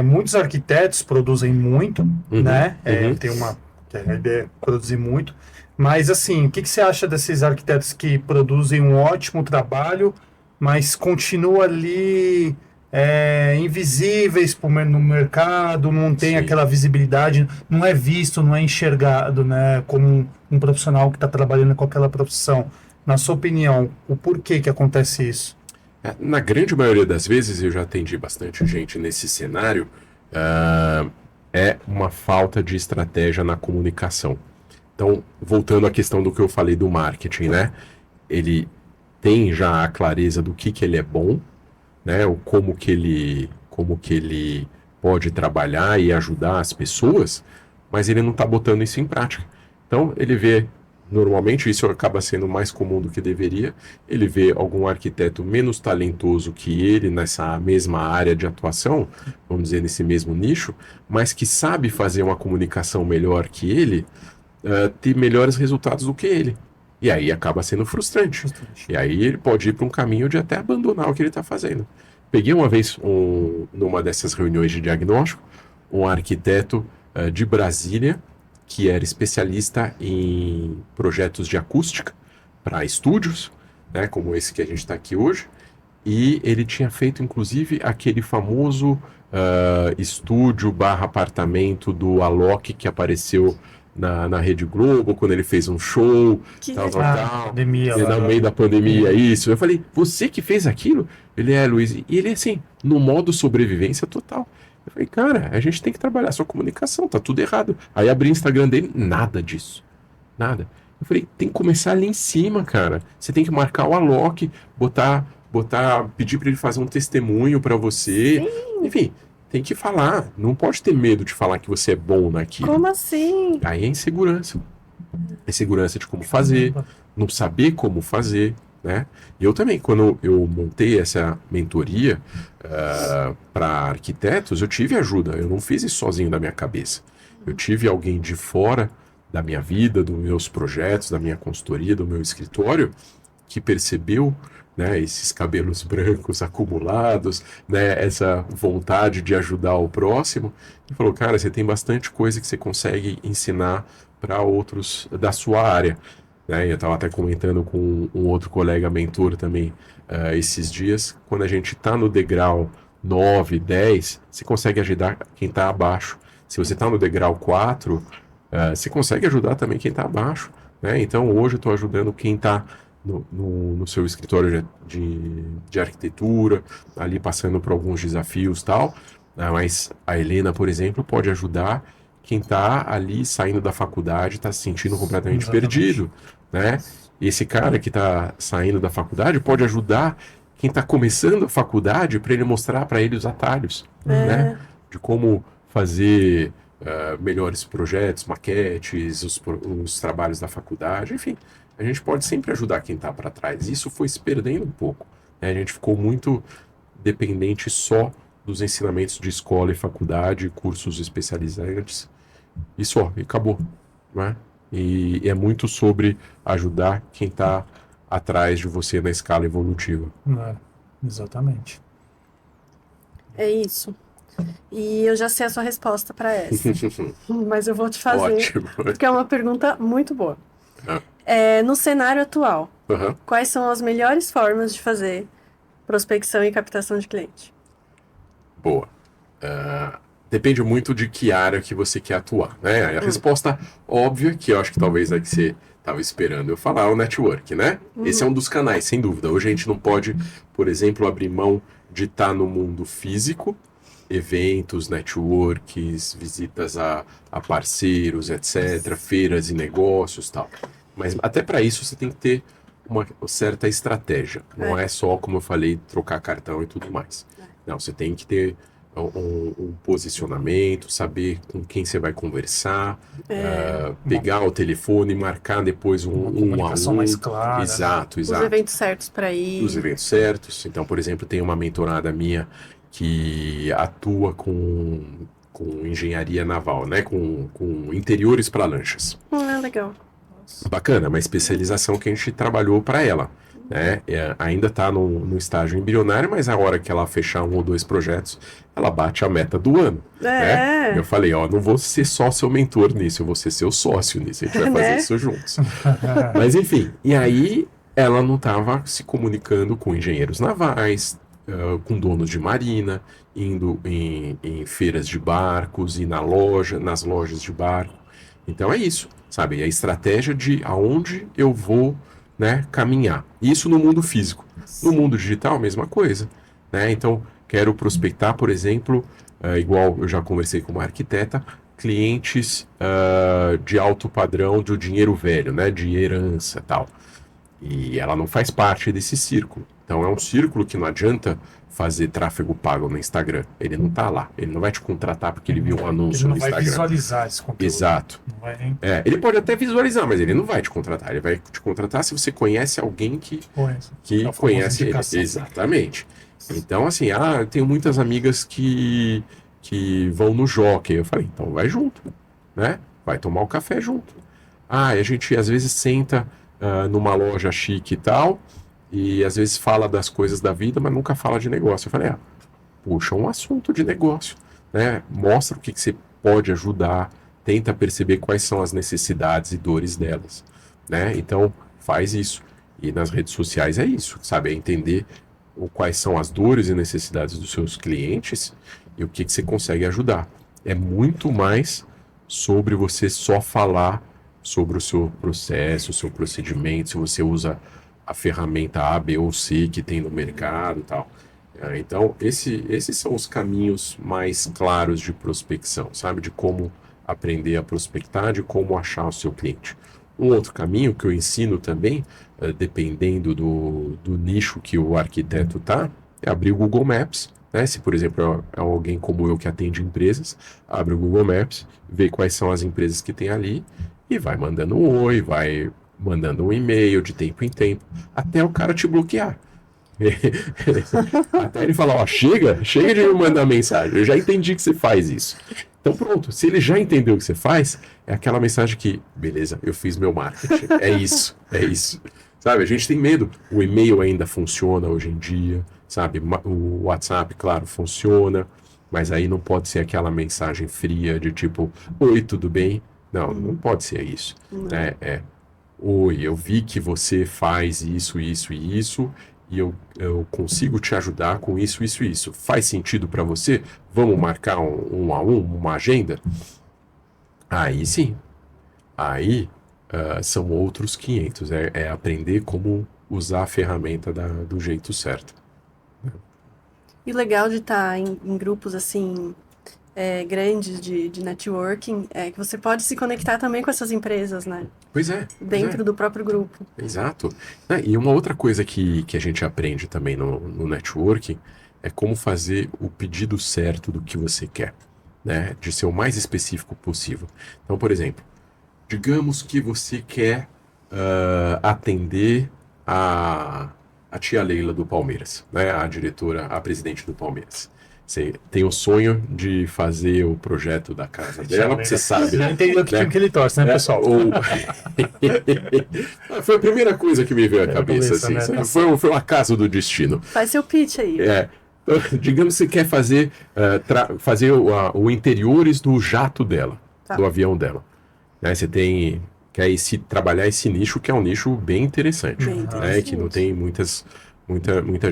muitos arquitetos produzem muito, né? Tem uma que a ideia é produzir muito. Mas assim, o que você acha desses arquitetos que produzem um ótimo trabalho, mas continuam ali invisíveis no mercado, não tem Sim. aquela visibilidade, não é visto, não é enxergado, né, como um profissional que está trabalhando com aquela profissão. Na sua opinião, o porquê que acontece isso? Na grande maioria das vezes, eu já atendi bastante gente nesse cenário, é uma falta de estratégia na comunicação. Então, voltando à questão do que eu falei do marketing, né? Ele tem já a clareza do que ele é bom, né? O como que ele pode trabalhar e ajudar as pessoas, mas ele não está botando isso em prática. Então, ele vê, normalmente isso acaba sendo mais comum do que deveria, ele vê algum arquiteto menos talentoso que ele nessa mesma área de atuação, vamos dizer, nesse mesmo nicho, mas que sabe fazer uma comunicação melhor que ele, ter melhores resultados do que ele. E aí acaba sendo frustrante. E aí ele pode ir para um caminho de até abandonar o que ele está fazendo. Peguei uma vez, numa dessas reuniões de diagnóstico, um arquiteto de Brasília, que era especialista em projetos de acústica para estúdios, né, como esse que a gente está aqui hoje, e ele tinha feito, inclusive, aquele famoso estúdio / apartamento do Alok que apareceu na Rede Globo, quando ele fez um show, tal. Pandemia, E no meio da pandemia, isso. Eu falei, você que fez aquilo? Ele Luiz. E ele, assim, no modo sobrevivência total. Eu falei, cara, a gente tem que trabalhar sua comunicação, tá tudo errado. Aí abri o Instagram dele, nada disso. Nada. Eu falei, tem que começar ali em cima, cara. Você tem que marcar o Alok, pedir para ele fazer um testemunho para você. Sim. Enfim, tem que falar. Não pode ter medo de falar que você é bom naquilo. Como assim? Aí é insegurança. Insegurança de como fazer, não saber como fazer, né? E eu também, quando eu montei essa mentoria para arquitetos, eu tive ajuda. Eu não fiz isso sozinho da minha cabeça. Eu tive alguém de fora da minha vida, dos meus projetos, da minha consultoria, do meu escritório, que percebeu, né, esses cabelos brancos acumulados, né, essa vontade de ajudar o próximo, e falou, cara, você tem bastante coisa que você consegue ensinar para outros da sua área. Né? Eu estava até comentando com um outro colega mentor também esses dias, quando a gente está no degrau 9, 10, você consegue ajudar quem está abaixo. Se você está no degrau 4, você consegue ajudar também quem está abaixo. Né? Então hoje eu estou ajudando quem está no seu escritório de arquitetura, ali passando por alguns desafios e tal, mas a Helena, por exemplo, pode ajudar quem está ali saindo da faculdade, está se sentindo completamente perdido, né? E esse cara que está saindo da faculdade pode ajudar quem está começando a faculdade para ele mostrar para ele os atalhos, né? De como fazer melhores projetos, maquetes, os trabalhos da faculdade, enfim. A gente pode sempre ajudar quem está para trás. Isso foi se perdendo um pouco. Né? A gente ficou muito dependente só dos ensinamentos de escola e faculdade, cursos especializantes, e só, e acabou. Né? E é muito sobre ajudar quem está atrás de você na escala evolutiva. Exatamente. É isso. E eu já sei a sua resposta para essa, mas eu vou te fazer, Ótimo. Porque é uma pergunta muito boa. No cenário atual, quais são as melhores formas de fazer prospecção e captação de cliente? Boa. Depende muito de que área que você quer atuar, né? A resposta óbvia, que eu acho que talvez é que você estava esperando eu falar, é o network, né? Esse é um dos canais, sem dúvida. Hoje a gente não pode, por exemplo, abrir mão de estar no mundo físico eventos, networks, visitas a parceiros, etc., feiras e negócios e tal. Mas até para isso você tem que ter uma certa estratégia. Não é só, como eu falei, trocar cartão e tudo mais. Não, você tem que ter um posicionamento, saber com quem você vai conversar, pegar o telefone, marcar depois Uma um comunicação a um. mais clara. Exato, Os exato. eventos certos para ir. Os eventos certos. Então, por exemplo, tem uma mentorada minha que atua com engenharia naval, né? Com interiores para lanchas. Legal. Bacana, uma especialização que a gente trabalhou para ela. Né? Ainda está no estágio embrionário, mas a hora que ela fechar 1 ou 2 projetos, ela bate a meta do ano. Né? Eu falei, não vou ser só seu mentor nisso, eu vou ser seu sócio nisso, a gente vai fazer isso juntos. Mas enfim, e aí ela não estava se comunicando com engenheiros navais, com donos de marina, indo em feiras de barcos e nas lojas de barco. Então é isso, sabe? É a estratégia de aonde eu vou, né, caminhar. Isso no mundo físico. No mundo digital, a mesma coisa. Né? Então, quero prospectar, por exemplo, igual eu já conversei com uma arquiteta, clientes de alto padrão do dinheiro velho, né, de herança e tal. E ela não faz parte desse círculo. Então, é um círculo que não adianta fazer tráfego pago no Instagram. Ele não tá lá. Ele não vai te contratar porque ele viu um anúncio no Instagram. Ele não vai visualizar esse conteúdo. Exato. Não vai... Ele pode até visualizar, mas ele não vai te contratar. Ele vai te contratar se você conhece alguém que conhece ele. Exatamente. Então, assim, eu tenho muitas amigas que vão no Jockey. Eu falei, então vai junto, né? Vai tomar um café junto. A gente às vezes senta numa loja chique e tal, e às vezes fala das coisas da vida, mas nunca fala de negócio. Eu falei, puxa um assunto de negócio, né? Mostra o que você pode ajudar, tenta perceber quais são as necessidades e dores delas, né? Então, faz isso. E nas redes sociais é isso, sabe? É entender quais são as dores e necessidades dos seus clientes e o que você consegue ajudar. É muito mais sobre você só falar sobre o seu processo, o seu procedimento, se você usa a ferramenta A, B ou C que tem no mercado e tal. Então, esses são os caminhos mais claros de prospecção, sabe? De como aprender a prospectar, de como achar o seu cliente. Um outro caminho que eu ensino também, dependendo do nicho que o arquiteto está, é abrir o Google Maps. Né? Se, por exemplo, é alguém como eu que atende empresas, abre o Google Maps, vê quais são as empresas que tem ali e vai mandando um oi, vai mandando um e-mail de tempo em tempo, até o cara te bloquear. Até ele falar, chega de me mandar mensagem, eu já entendi que você faz isso. Então pronto, se ele já entendeu o que você faz, é aquela mensagem que, beleza, eu fiz meu marketing, é isso. Sabe, a gente tem medo, o e-mail ainda funciona hoje em dia, sabe, o WhatsApp, claro, funciona, mas aí não pode ser aquela mensagem fria de tipo, oi, tudo bem? Não pode ser isso, né? Oi, eu vi que você faz isso, isso e isso, e eu consigo te ajudar com isso, isso e isso. Faz sentido para você? Vamos marcar um a um, uma agenda? Aí sim. Aí são outros 500. É aprender como usar a ferramenta do jeito certo. E o legal de estar em grupos assim grandes de networking é que você pode se conectar também com essas empresas, né? Pois é. Dentro do próprio grupo. Exato. E uma outra coisa que a gente aprende também no networking é como fazer o pedido certo do que você quer, né? De ser o mais específico possível. Então, por exemplo, digamos que você quer atender a tia Leila do Palmeiras, né? A presidente do Palmeiras. Você tem o sonho de fazer o projeto da casa dela, porque você sabe. Já entendeu que time que ele torce, né, pessoal? Foi a primeira coisa que me veio à cabeça, assim. Né? Foi um acaso do destino. Faz seu pitch aí. Então, digamos que você quer fazer o interiores do jato dela, do avião dela. Né? Você quer trabalhar esse nicho, que é um nicho bem interessante. Né? Que não tem muita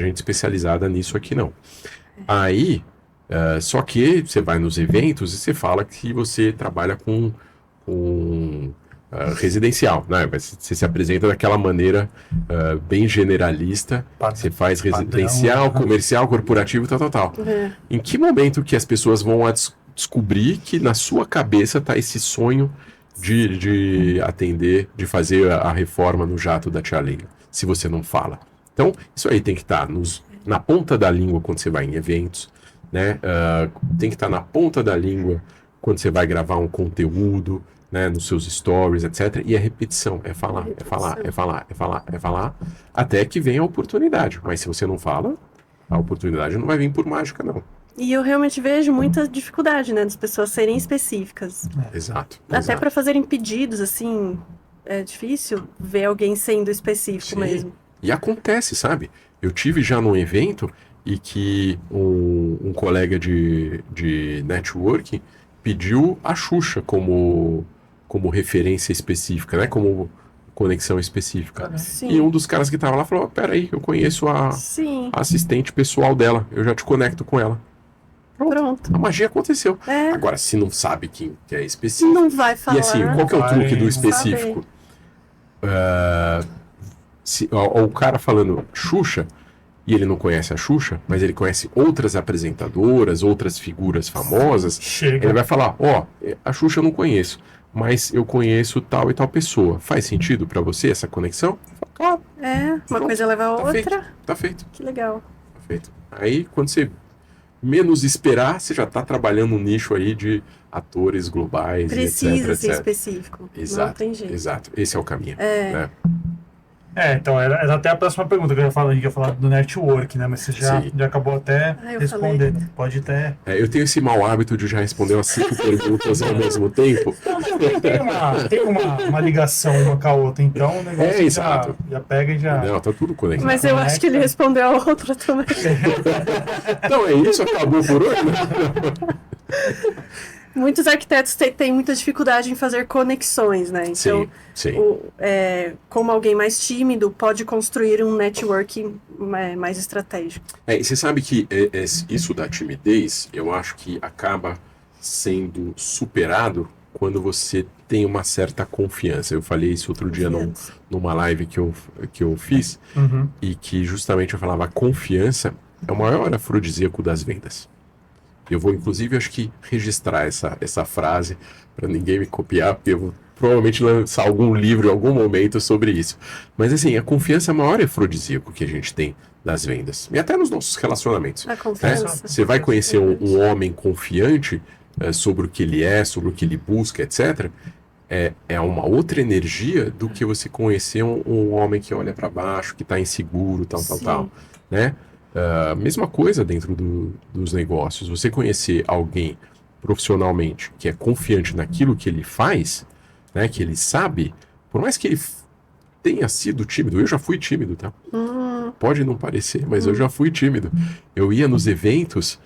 gente especializada nisso aqui, não. Aí, só que você vai nos eventos e você fala que você trabalha com residencial, né? Você se apresenta daquela maneira bem generalista, você faz residencial, comercial, corporativo, tal. Em que momento que as pessoas vão descobrir que na sua cabeça está esse sonho de atender, de fazer a reforma no jato da tia Leila, se você não fala? Então, isso aí tem que estar na ponta da língua quando você vai em eventos, né? Tem que estar na ponta da língua quando você vai gravar um conteúdo, né, nos seus stories, etc. E a repetição, é falar, até que venha a oportunidade. Mas se você não fala, a oportunidade não vai vir por mágica, não. E eu realmente vejo muita dificuldade, né, das pessoas serem específicas. Exato. Até para fazerem pedidos, assim, é difícil ver alguém sendo específico mesmo. E acontece, sabe? Eu tive já num evento e que um colega de networking pediu a Xuxa como referência específica, né? Como conexão específica. Sim. E um dos caras que estava lá falou, peraí, eu conheço a assistente pessoal dela, eu já te conecto com ela. Pronto. A magia aconteceu. Agora, se não sabe quem que é específico... Não vai falar. E assim, qual que é o truque do específico? O cara falando Xuxa, e ele não conhece a Xuxa, mas ele conhece outras apresentadoras, outras figuras famosas, ele vai falar, a Xuxa eu não conheço, mas eu conheço tal e tal pessoa. Faz sentido pra você essa conexão? Claro. Uma coisa leva a outra. Tá feito. Que legal. Tá feito. Aí, quando você menos esperar, você já tá trabalhando um nicho aí de atores globais, Precisa etc, ser etc. específico. Exato, não tem jeito. Exato. Esse é o caminho. Né? Então, era até a próxima pergunta que eu ia falar do network, né? Mas você já acabou até respondendo. Falei. Pode até... eu tenho esse mau hábito de já responder umas 5 perguntas ao mesmo tempo. Tem uma ligação uma com a outra, então o negócio exato. Já pega e já... Não, tá tudo conectado. Mas eu acho que ele respondeu a outra também. Então é isso, acabou por hoje, né? Muitos arquitetos têm muita dificuldade em fazer conexões, né? Então, sim. Como alguém mais tímido pode construir um networking mais estratégico. E você sabe que isso da timidez, eu acho que acaba sendo superado quando você tem uma certa confiança. Eu falei isso outro dia numa live que eu fiz, e que justamente eu falava, a confiança é o maior afrodisíaco das vendas. Eu vou, inclusive, acho que registrar essa frase para ninguém me copiar, porque eu vou provavelmente lançar algum livro em algum momento sobre isso. Mas, assim, a confiança é o maior afrodisíaco que a gente tem das vendas. E até nos nossos relacionamentos. A confiança. Né? Você vai conhecer um homem confiante sobre o que ele é, sobre o que ele busca, etc. É uma outra energia do que você conhecer um homem que olha para baixo, que está inseguro, tal, né? Mesma coisa dentro dos negócios. Você conhecer alguém profissionalmente que é confiante naquilo que ele faz, né, que ele sabe, por mais que ele tenha sido tímido, eu já fui tímido, tá? Pode não parecer, mas eu já fui tímido. Eu ia nos eventos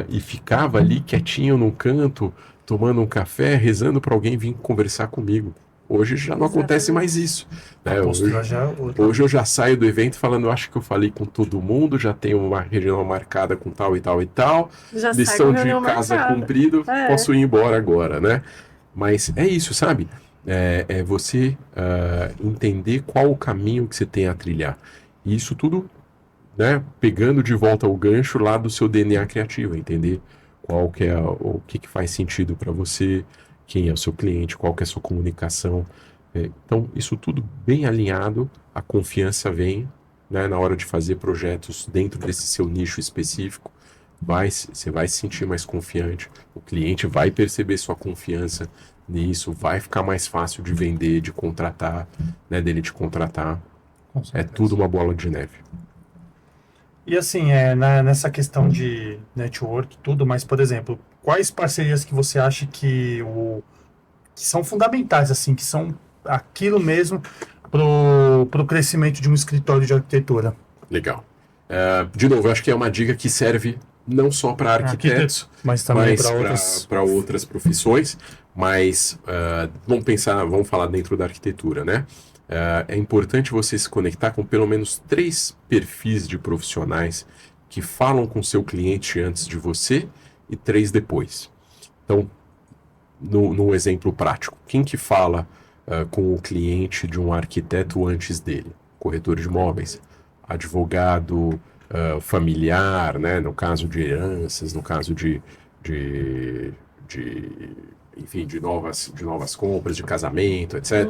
e ficava ali quietinho num canto, tomando um café, rezando para alguém vir conversar comigo. Hoje já não acontece mais isso. Né? Hoje eu já saio do evento falando, eu acho que eu falei com todo mundo, já tenho uma reunião marcada com tal e tal e tal, já lição de casa cumprido, posso ir embora agora, né? Mas é isso, sabe? É você entender qual o caminho que você tem a trilhar. E isso tudo, né, pegando de volta o gancho lá do seu DNA criativo, entender qual que é o que faz sentido para você, quem é o seu cliente, qual que é a sua comunicação. Então, isso tudo bem alinhado, a confiança vem, né, na hora de fazer projetos dentro desse seu nicho específico, você vai se sentir mais confiante, o cliente vai perceber sua confiança nisso, vai ficar mais fácil de vender, de contratar, né, dele te contratar. É tudo uma bola de neve. E assim, nessa questão de network, tudo, mas, por exemplo, quais parcerias que você acha que são fundamentais, assim, que são aquilo mesmo pro crescimento de um escritório de arquitetura? Legal. De novo, eu acho que é uma dica que serve não só para arquitetos, mas também para outras profissões, mas vamos falar dentro da arquitetura, né? É importante você se conectar com pelo menos 3 perfis de profissionais que falam com seu cliente antes de você e 3 depois. Então, no exemplo prático, quem que fala com o cliente de um arquiteto antes dele, corretor de imóveis, advogado familiar, né, no caso de heranças, no caso enfim, de novas compras, de casamento, etc.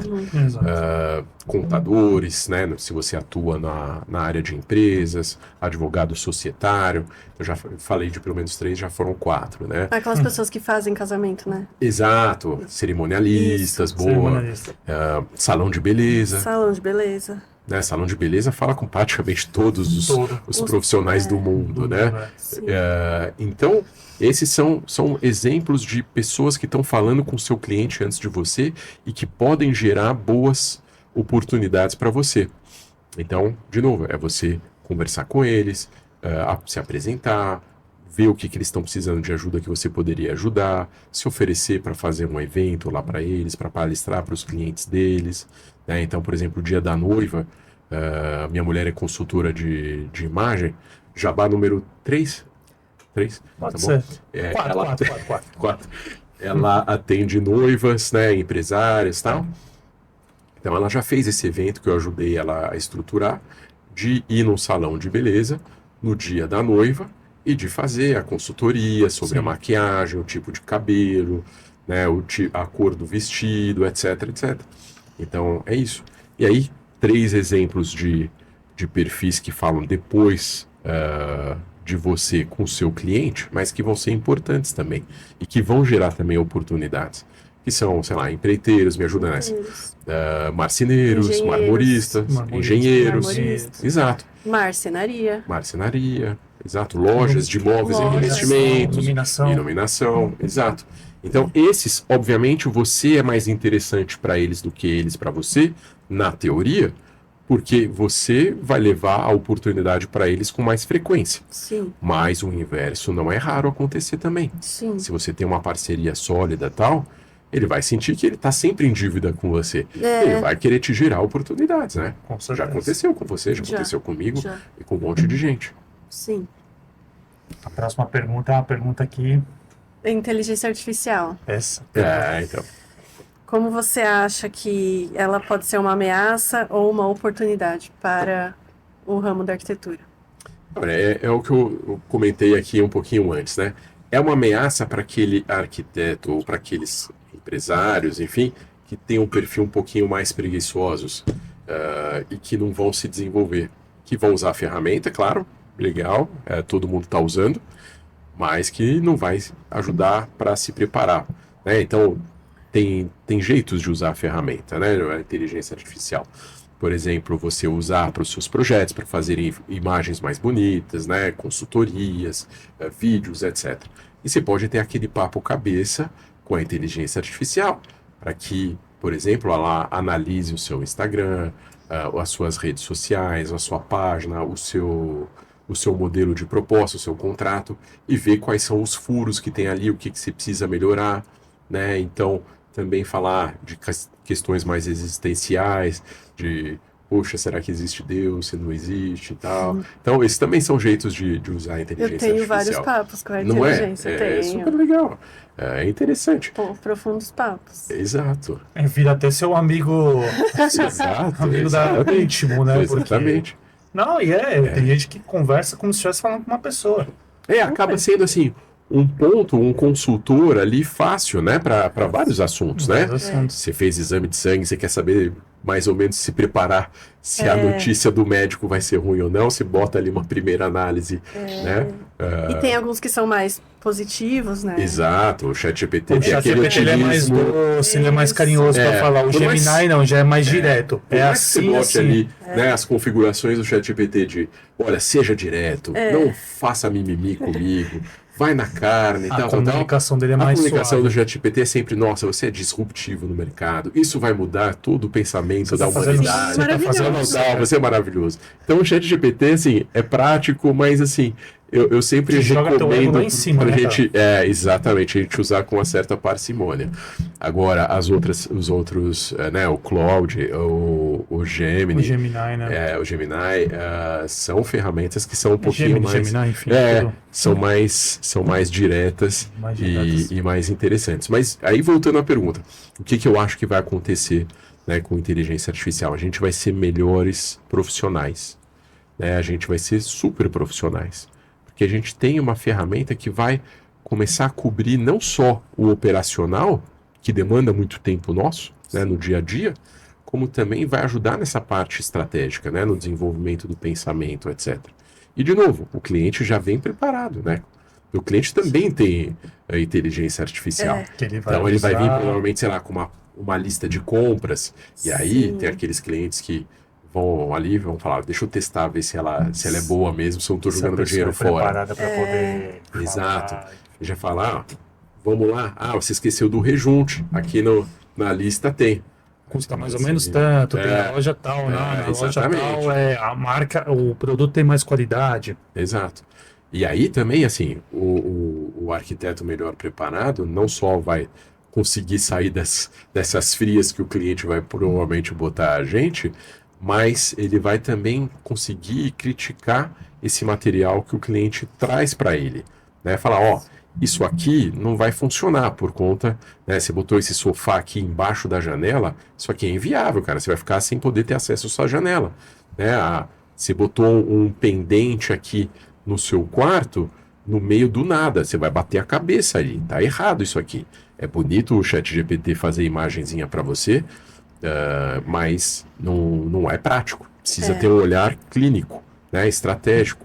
Contadores, né, se você atua na área de empresas, advogado societário. Eu já falei de pelo menos 3, já foram 4, né? Aquelas pessoas que fazem casamento, né? Exato, cerimonialistas, boa. Salão de beleza. Salão de beleza. Né, salão de beleza fala com praticamente todos os profissionais do mundo, né? Então, esses são exemplos de pessoas que estão falando com o seu cliente antes de você e que podem gerar boas oportunidades para você. Então, de novo, é você conversar com eles, se apresentar, ver o que eles estão precisando de ajuda que você poderia ajudar, se oferecer para fazer um evento lá para eles, para palestrar para os clientes deles. Né? Então, por exemplo, o dia da noiva, minha mulher é consultora de imagem, jabá número 3. 3? Pode tá ser. Bom? 4. Ela atende noivas, né, empresárias e tal. Então ela já fez esse evento que eu ajudei ela a estruturar, de ir num salão de beleza no dia da noiva e de fazer a consultoria sobre a maquiagem, o tipo de cabelo, né, a cor do vestido, etc, etc. Então é isso. E aí, 3 exemplos de perfis que falam depois de você com o seu cliente, mas que vão ser importantes também e que vão gerar também oportunidades. Que são, sei lá, empreiteiros, me ajuda nessa. Marceneiros, marmoristas, engenheiros. Exato. Marcenaria. Exato. Lojas de imóveis e revestimentos. Iluminação. Exato. Então, esses, obviamente, você é mais interessante para eles do que eles para você, na teoria, porque você vai levar a oportunidade para eles com mais frequência. Sim. Mas o inverso não é raro acontecer também. Sim. Se você tem uma parceria sólida e tal, ele vai sentir que ele está sempre em dívida com você. Ele vai querer te gerar oportunidades, né? Com certeza. Já aconteceu com você, já aconteceu comigo e com um monte de gente. Sim. A próxima pergunta é uma pergunta que... Inteligência artificial. Essa. Então. Como você acha que ela pode ser uma ameaça ou uma oportunidade para o ramo da arquitetura? É o que eu comentei aqui um pouquinho antes, né? É uma ameaça para aquele arquiteto ou para aqueles empresários, enfim, que tem um perfil um pouquinho mais preguiçosos e que não vão se desenvolver. Que vão usar a ferramenta, claro, legal, todo mundo está usando, mas que não vai ajudar para se preparar. Né? Então, tem jeitos de usar a ferramenta, né? A inteligência artificial. Por exemplo, você usar para os seus projetos, para fazer imagens mais bonitas, né? Consultorias, vídeos, etc. E você pode ter aquele papo cabeça com a inteligência artificial, para que, por exemplo, ela analise o seu Instagram, as suas redes sociais, a sua página, o seu modelo de proposta, o seu contrato, e ver quais são os furos que tem ali, o que você precisa melhorar, né? Então, também falar de questões mais existenciais, de, poxa, será que existe Deus, se não existe e tal. Então, esses também são jeitos de usar a inteligência artificial. Eu tenho vários papos com a inteligência. Não é? É super legal. É interessante. Profundos papos. Exato. Vira até seu amigo... Exato. amigo da íntimo, né? Exatamente. Porque... Não, tem gente que conversa como se estivesse falando com uma pessoa. Acaba sendo assim... um consultor ali fácil, né, para vários assuntos, né? Você fez exame de sangue, você quer saber mais ou menos se preparar se a notícia do médico vai ser ruim ou não, você bota ali uma primeira análise, né? E tem alguns que são mais positivos, né? Exato, o ChatGPT O tem aquele ChatGPT ele é mais doce, ele é mais carinhoso para falar. O Gemini não, já é mais direto. Assim, você bote ali, né, as configurações do ChatGPT de, olha, seja direto, não faça mimimi comigo. Vai na carne e tal. A comunicação dele é mais suave. A comunicação suave. do ChatGPT é sempre, nossa, você é disruptivo no mercado. Isso vai mudar todo o pensamento da humanidade. Você é maravilhoso. Então o ChatGPT, assim, é prático, mas assim, eu sempre recomendo lá em cima, pra né, gente, exatamente, a gente usar com uma certa parcimônia. Agora, os outros, né, o Claude, o Gemini. O Gemini, né? O Gemini são ferramentas que são um pouquinho mais... Gemini, enfim. são mais diretas, Mais diretas. E mais interessantes. Mas aí, voltando à pergunta, o que eu acho que vai acontecer, né, com inteligência artificial? A gente vai ser melhores profissionais, né? A gente vai ser super profissionais. Porque a gente tem uma ferramenta que vai começar a cobrir não só o operacional, que demanda muito tempo nosso, né, no dia a dia, como também vai ajudar nessa parte estratégica, né, no desenvolvimento do pensamento, etc. E, de novo, o cliente já vem preparado, né? O cliente também tem a inteligência artificial. Que ele vai Então, ele vai vir, usar. provavelmente, sei lá, com uma lista de compras, e aí Sim. tem aqueles clientes que vão ali, vão falar, deixa eu testar, ver se ela é boa mesmo, se eu não estou Essa jogando meu pessoa dinheiro fora. preparada para poder Exato. falar. Já falar, vamos lá, você esqueceu do rejunte, aqui na lista tem. Custa mais ou Assim, menos tanto, tem a loja tal, na loja exatamente. tal, a marca, o produto tem mais qualidade. Exato. E aí também, assim, o arquiteto melhor preparado não só vai conseguir sair dessas frias que o cliente vai provavelmente botar a gente, mas ele vai também conseguir criticar esse material que o cliente traz para ele, né? Falar, isso aqui não vai funcionar por conta, né? Você botou esse sofá aqui embaixo da janela, isso aqui é inviável, cara. Você vai ficar sem poder ter acesso à sua janela, né? Você botou um pendente aqui no seu quarto, no meio do nada, você vai bater a cabeça ali. Tá errado isso aqui. É bonito o ChatGPT fazer imagenzinha para você, mas não é prático. Precisa ter um olhar clínico, né? Estratégico,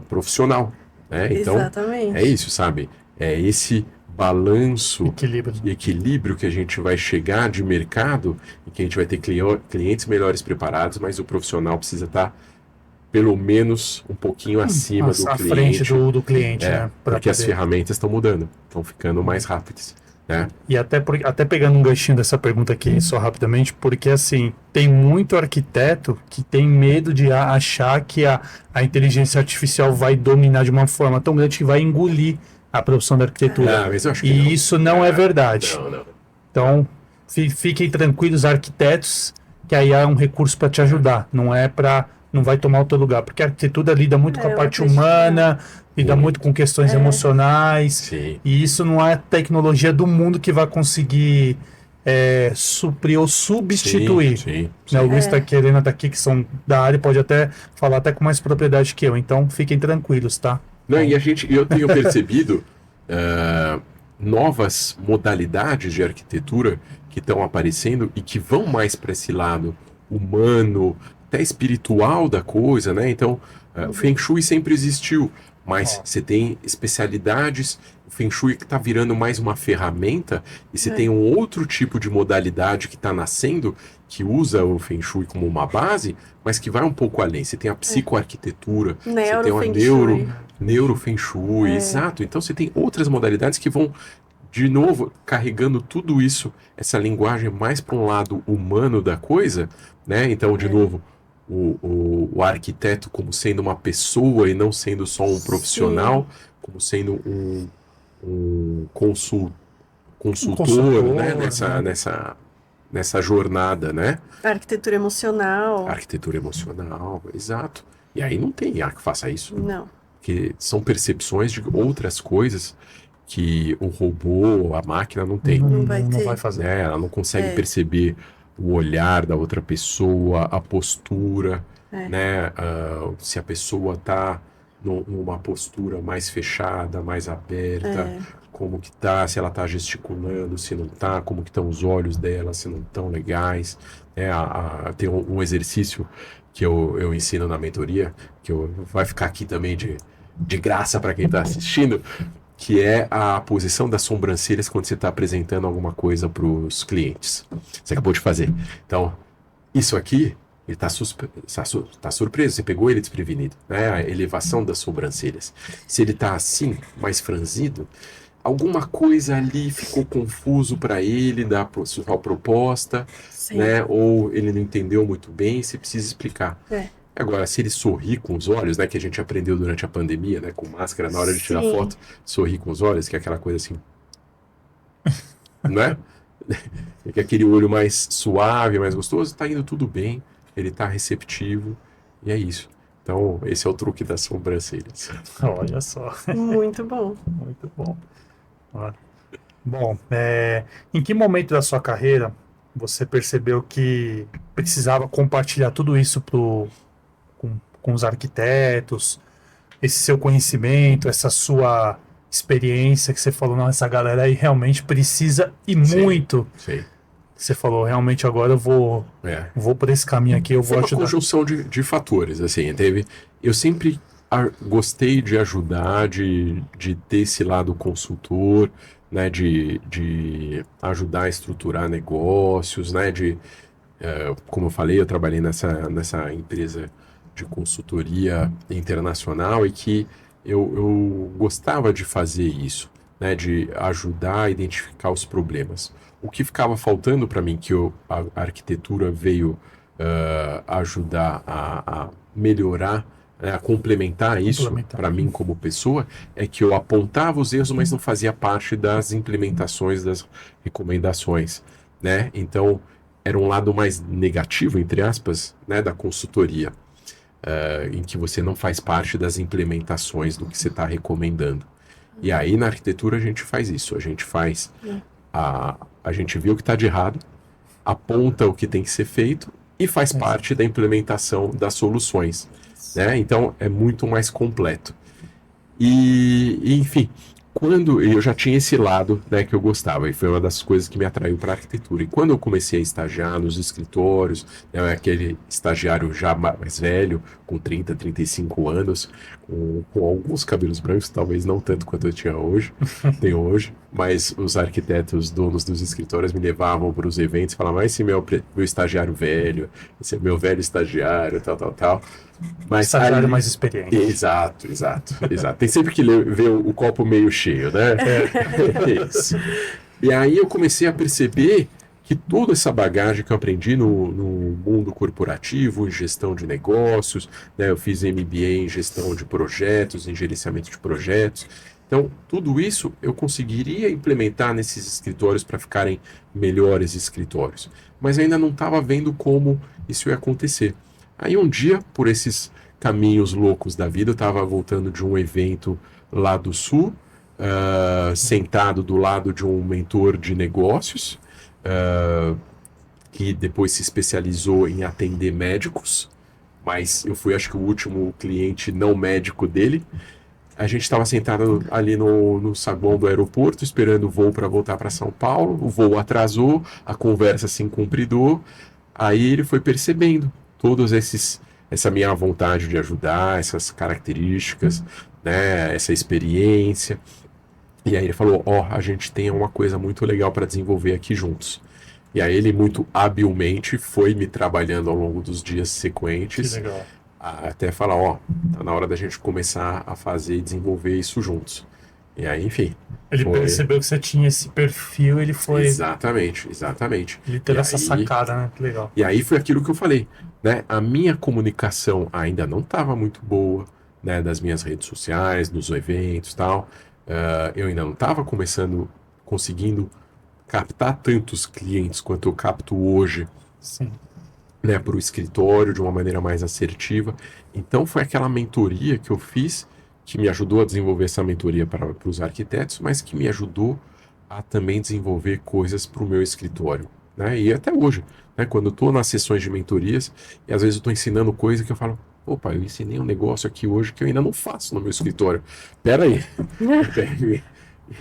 profissional. Né? Então, Exatamente. é isso, sabe? É esse balanço Equilíbrio. e equilíbrio que a gente vai chegar de mercado e que a gente vai ter clientes melhores preparados, mas o profissional precisa estar pelo menos um pouquinho acima do À cliente. frente do cliente, né? Pra Porque as poder- ferramentas estão mudando, estão ficando mais rápidas. Né? E até pegando um ganchinho dessa pergunta aqui, só rapidamente, porque assim, tem muito arquiteto que tem medo de achar que a inteligência artificial vai dominar de uma forma tão grande que vai engolir a profissão da arquitetura. Mas eu acho que E não. isso não é verdade. Não. Então, fiquem tranquilos, arquitetos, que aí há um recurso para te ajudar. Não vai tomar o teu lugar, porque a arquitetura lida muito com a eu parte acredito, humana, lida muito com questões emocionais. Sim. E isso não é tecnologia do mundo que vai conseguir suprir ou substituir. Sim. Né, o Luiz está aqui, a Helena está aqui, que são da área, pode até falar até com mais propriedade que eu. Então, fiquem tranquilos, tá? Não, e eu tenho percebido novas modalidades de arquitetura que estão aparecendo e que vão mais para esse lado humano, até espiritual da coisa, né? Então, o Feng Shui sempre existiu, mas você tem especialidades, o Feng Shui que está virando mais uma ferramenta, e você tem um outro tipo de modalidade que está nascendo, que usa o Feng Shui como uma base, mas que vai um pouco além. Você tem a psicoarquitetura, você tem uma neuro Feng Shui, exato. Então você tem outras modalidades que vão, de novo, carregando tudo isso, essa linguagem mais para um lado humano da coisa, né? Então, de novo, o arquiteto como sendo uma pessoa e não sendo só um profissional, como sendo um consultor, né? Nessa jornada, né? Arquitetura emocional. Arquitetura emocional, exato. E aí não tem IA que faça isso. Não. Porque são percepções de outras coisas que o robô, a máquina não tem. Não vai ter. vai fazer. Né? Ela não consegue perceber o olhar da outra pessoa, a postura, né? Se a pessoa está numa postura mais fechada, mais aberta, como que tá, se ela está gesticulando, se não está, como que estão os olhos dela, se não estão legais. Tem um exercício que eu ensino na mentoria, que vai ficar aqui também de graça para quem está assistindo, que é a posição das sobrancelhas quando você está apresentando alguma coisa para os clientes. Você acabou de fazer. Então, isso aqui, ele está surpreso, você pegou ele desprevenido. Né? A elevação das sobrancelhas. Se ele está assim, mais franzido, alguma coisa ali ficou confuso para ele da sua proposta, né? Ou ele não entendeu muito bem, você precisa explicar. Agora, se ele sorrir com os olhos, né, que a gente aprendeu durante a pandemia, né, com máscara, na hora de tirar foto, sorrir com os olhos, que é aquela coisa assim, né? Ele quer aquele olho mais suave, mais gostoso, tá indo tudo bem, ele tá receptivo, e é isso. Então, esse é o truque das sobrancelhas. Olha só, Muito bom. muito bom. Ó. Bom, em que momento da sua carreira você percebeu que precisava compartilhar tudo isso com os arquitetos, esse seu conhecimento, essa sua experiência que você falou, não, essa galera aí realmente precisa e Sim. muito. Sim. Você falou, realmente agora eu vou por esse caminho aqui, eu Foi vou uma ajudar. conjunção de fatores, assim, eu sempre gostei de ajudar, de ter esse lado consultor, né, de ajudar a estruturar negócios, né, como eu falei, eu trabalhei nessa empresa de consultoria internacional e que eu gostava de fazer isso, né, de ajudar a identificar os problemas. O que ficava faltando para mim, que a arquitetura veio ajudar a melhorar, né, a complementar isso Complementar. para mim como pessoa, é que eu apontava os erros, mas não fazia parte das implementações, das recomendações, né? Então, era um lado mais negativo, entre aspas, né, da consultoria, em que você não faz parte das implementações do que você está recomendando. E aí, na arquitetura, a gente faz isso. A gente faz... A gente vê o que está de errado, aponta o que tem que ser feito e faz parte da implementação das soluções, né? Então, é muito mais completo. Enfim, quando eu já tinha esse lado, né, que eu gostava, e foi uma das coisas que me atraiu para a arquitetura. E quando eu comecei a estagiar nos escritórios, né, aquele estagiário já mais velho, com 30, 35 anos, com alguns cabelos brancos, talvez não tanto quanto eu tenho hoje, mas os arquitetos, donos dos escritórios, me levavam para os eventos e falavam, esse é meu estagiário velho, esse é meu velho estagiário, tal. Mas Estagiário aí... mais experiente. Exato. Tem sempre que ver o copo meio cheio, né? É isso. E aí eu comecei a perceber que toda essa bagagem que eu aprendi no mundo corporativo, em gestão de negócios, né? Eu fiz MBA em gestão de projetos, em gerenciamento de projetos. Então, tudo isso eu conseguiria implementar nesses escritórios para ficarem melhores escritórios. Mas ainda não estava vendo como isso ia acontecer. Aí um dia, por esses caminhos loucos da vida, eu estava voltando de um evento lá do Sul, sentado do lado de um mentor de negócios, que depois se especializou em atender médicos, mas eu fui, acho que, o último cliente não médico dele. A gente estava sentado ali no saguão do aeroporto, esperando o voo para voltar para São Paulo. O voo atrasou, a conversa se incumpridou. Aí ele foi percebendo essa minha vontade de ajudar, essas características, né, essa experiência. E aí ele falou, a gente tem uma coisa muito legal para desenvolver aqui juntos. E aí ele muito habilmente foi me trabalhando ao longo dos dias sequentes. Que legal. Até falar, tá na hora da gente começar a fazer e desenvolver isso juntos. E aí, enfim. Ele percebeu que você tinha esse perfil, ele foi... Exatamente. Ele teve essa sacada, né? Que legal. E aí foi aquilo que eu falei, né? A minha comunicação ainda não estava muito boa, né? Das minhas redes sociais, nos eventos e tal. Eu ainda não estava conseguindo captar tantos clientes quanto eu capto hoje. Sim. Né, para o escritório de uma maneira mais assertiva. Então foi aquela mentoria que eu fiz que me ajudou a desenvolver essa mentoria para os arquitetos, mas que me ajudou a também desenvolver coisas para o meu escritório, né? E até hoje, né, quando eu estou nas sessões de mentorias e às vezes eu estou ensinando coisa que eu falo, opa, eu ensinei um negócio aqui hoje que eu ainda não faço no meu escritório. Pera aí,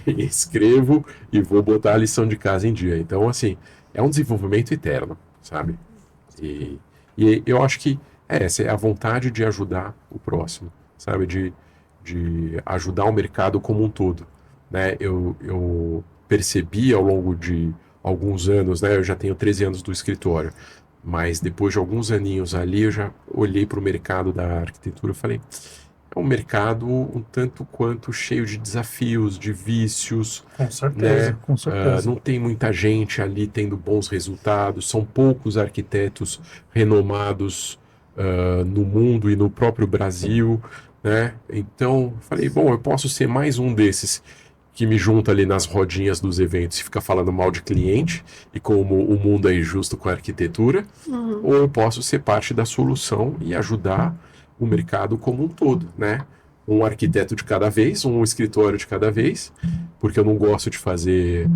escrevo e vou botar a lição de casa em dia. Então, assim, é um desenvolvimento eterno, sabe? E eu acho que essa é a vontade de ajudar o próximo, sabe? De ajudar o mercado como um todo, né? Eu percebi ao longo de alguns anos, né? Eu já tenho 13 anos do escritório, mas depois de alguns aninhos ali, eu já olhei para o mercado da arquitetura e falei, é um mercado um tanto quanto cheio de desafios, de vícios. Com certeza, né? com certeza. Não tem muita gente ali tendo bons resultados, são poucos arquitetos renomados no mundo e no próprio Brasil, né? Então, falei, bom, eu posso ser mais um desses que me junta ali nas rodinhas dos eventos e fica falando mal de cliente e como o mundo é injusto com a arquitetura, ou eu posso ser parte da solução e ajudar o mercado como um todo, né? Um arquiteto de cada vez, um escritório de cada vez, porque eu não gosto de fazer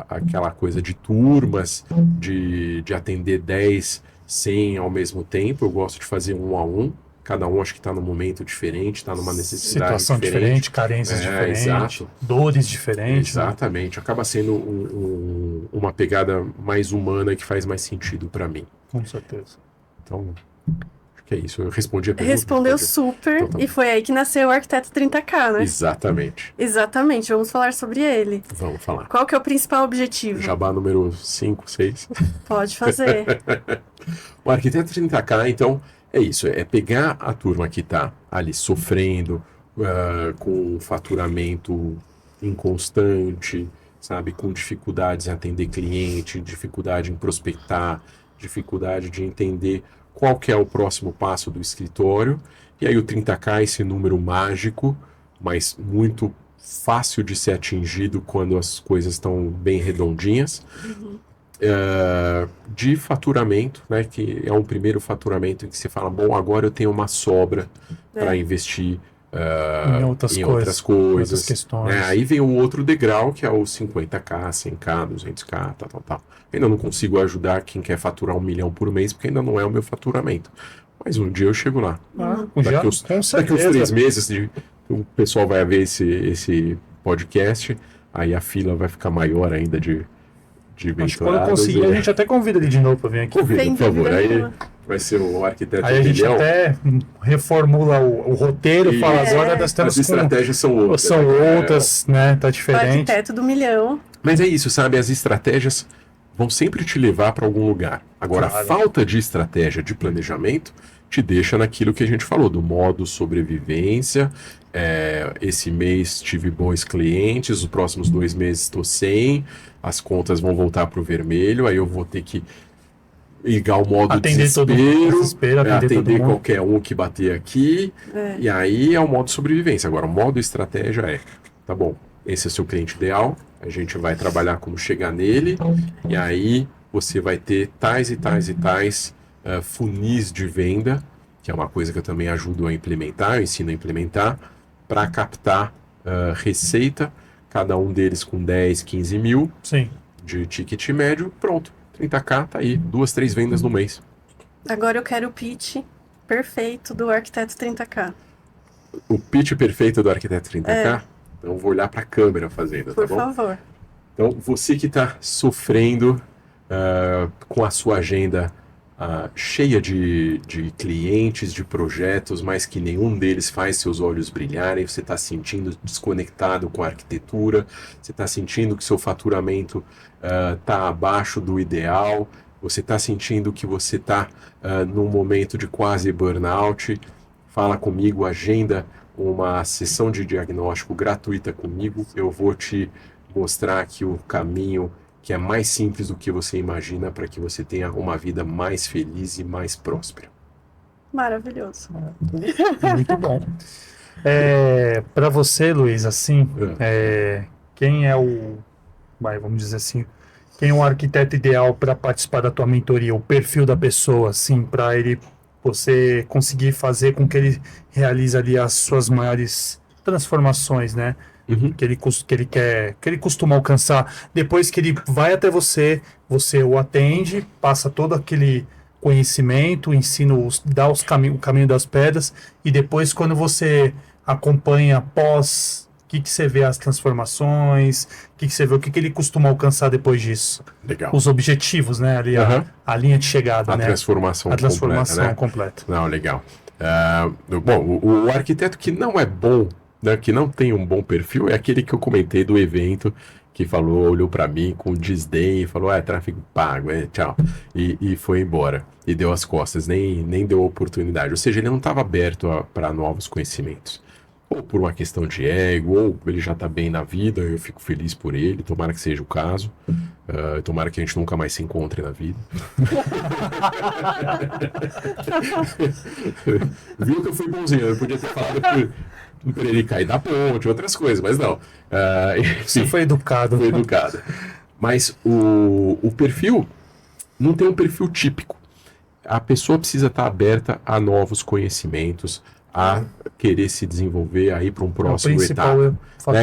aquela coisa de turmas, de atender 10, 100 ao mesmo tempo. Eu gosto de fazer um a um. Cada um acho que está num momento diferente, está numa necessidade Situação diferente, carências diferentes, exato. Dores diferentes. Exatamente. Né? Acaba sendo uma pegada mais humana que faz mais sentido para mim. Com certeza. Então, acho que é isso. Eu respondi a pergunta. Respondeu super, então, e foi aí que nasceu o Arquiteto 30K, né? Exatamente. Exatamente, vamos falar sobre ele. Vamos falar. Qual que é o principal objetivo? Jabá número 5, 6. Pode fazer. O Arquiteto 30K, então, é isso. É pegar a turma que está ali sofrendo, com faturamento inconstante, sabe? Com dificuldades em atender cliente, dificuldade em prospectar, dificuldade de entender qual que é o próximo passo do escritório. E aí o 30K é esse número mágico, mas muito fácil de ser atingido quando as coisas estão bem redondinhas. De faturamento, né, que é um primeiro faturamento em que você fala, bom, agora eu tenho uma sobra para investir em outras coisas, outras questões. Né? Aí vem o outro degrau, que é o 50K, 100K, 200K, tal. Ainda não consigo ajudar quem quer faturar 1 milhão por mês, porque ainda não é o meu faturamento. Mas um dia eu chego lá. Daqui uns 3 meses, o pessoal vai ver esse podcast, aí a fila vai ficar maior ainda de Acho que quando eu conseguir, a gente até convida ele de novo para vir aqui. Convida, por favor. Aí vai ser o arquiteto. Aí a gente até reformula o roteiro, fala agora nós temos as estratégias são outras. São outras, né? Tá diferente. O arquiteto do milhão. Mas é isso, sabe? As estratégias vão sempre te levar para algum lugar. Agora, a falta de estratégia, de planejamento, te deixa naquilo que a gente falou, do modo sobrevivência. Esse mês tive bons clientes, os próximos 2 meses estou sem, as contas vão voltar para o vermelho, aí eu vou ter que ligar o modo desespero, atender qualquer um que bater aqui, e aí é o modo sobrevivência. Agora, o modo estratégia tá bom, esse é o seu cliente ideal, a gente vai trabalhar como chegar nele, e aí você vai ter tais e tais e tais funis de venda, que é uma coisa que eu também ajudo a implementar, eu ensino a implementar, para captar receita, cada um deles com 10, 15 mil de ticket médio, pronto, 30K tá aí, 2, 3 vendas no mês. Agora eu quero o pitch perfeito do Arquiteto 30K. O pitch perfeito do Arquiteto 30K? Então eu vou olhar para a câmera fazendo, tá bom? Por favor. Então, você que está sofrendo com a sua agenda cheia de clientes, de projetos, mas que nenhum deles faz seus olhos brilharem, você está sentindo desconectado com a arquitetura, você está sentindo que seu faturamento está abaixo do ideal, você está sentindo que você está num momento de quase burnout, fala comigo, agenda uma sessão de diagnóstico gratuita comigo, eu vou te mostrar aqui o caminho que é mais simples do que você imagina para que você tenha uma vida mais feliz e mais próspera. Maravilhoso. Muito bom. Para você, Luiz, assim, quem é vamos dizer assim, quem é o arquiteto ideal para participar da tua mentoria? O perfil da pessoa, assim, para você conseguir fazer com que ele realize ali as suas maiores transformações, né? Que ele costuma alcançar. Depois que ele vai até você o atende, passa todo aquele conhecimento, ensina, dá o caminho das pedras, e depois quando você acompanha após, o que você vê as transformações, o que você vê, o que ele costuma alcançar depois disso? Legal. Os objetivos, né? Ali a linha de chegada, né? A transformação completa. Não, legal. Bom, o arquiteto que não é bom, né, que não tem um bom perfil, é aquele que eu comentei do evento, que olhou para mim com desdém e falou, tráfego pago, tchau, e foi embora, e deu as costas, nem deu oportunidade, ou seja, ele não estava aberto para novos conhecimentos, ou por uma questão de ego, ou ele já está bem na vida, eu fico feliz por ele, tomara que seja o caso, tomara que a gente nunca mais se encontre na vida. Viu que eu fui bonzinho, eu podia ter falado para ele cair da ponte, outras coisas, mas não. Você foi educado. Foi educado. Mas o perfil não tem um perfil típico. A pessoa precisa estar aberta a novos conhecimentos, a querer se desenvolver, a ir para um próximo etapa.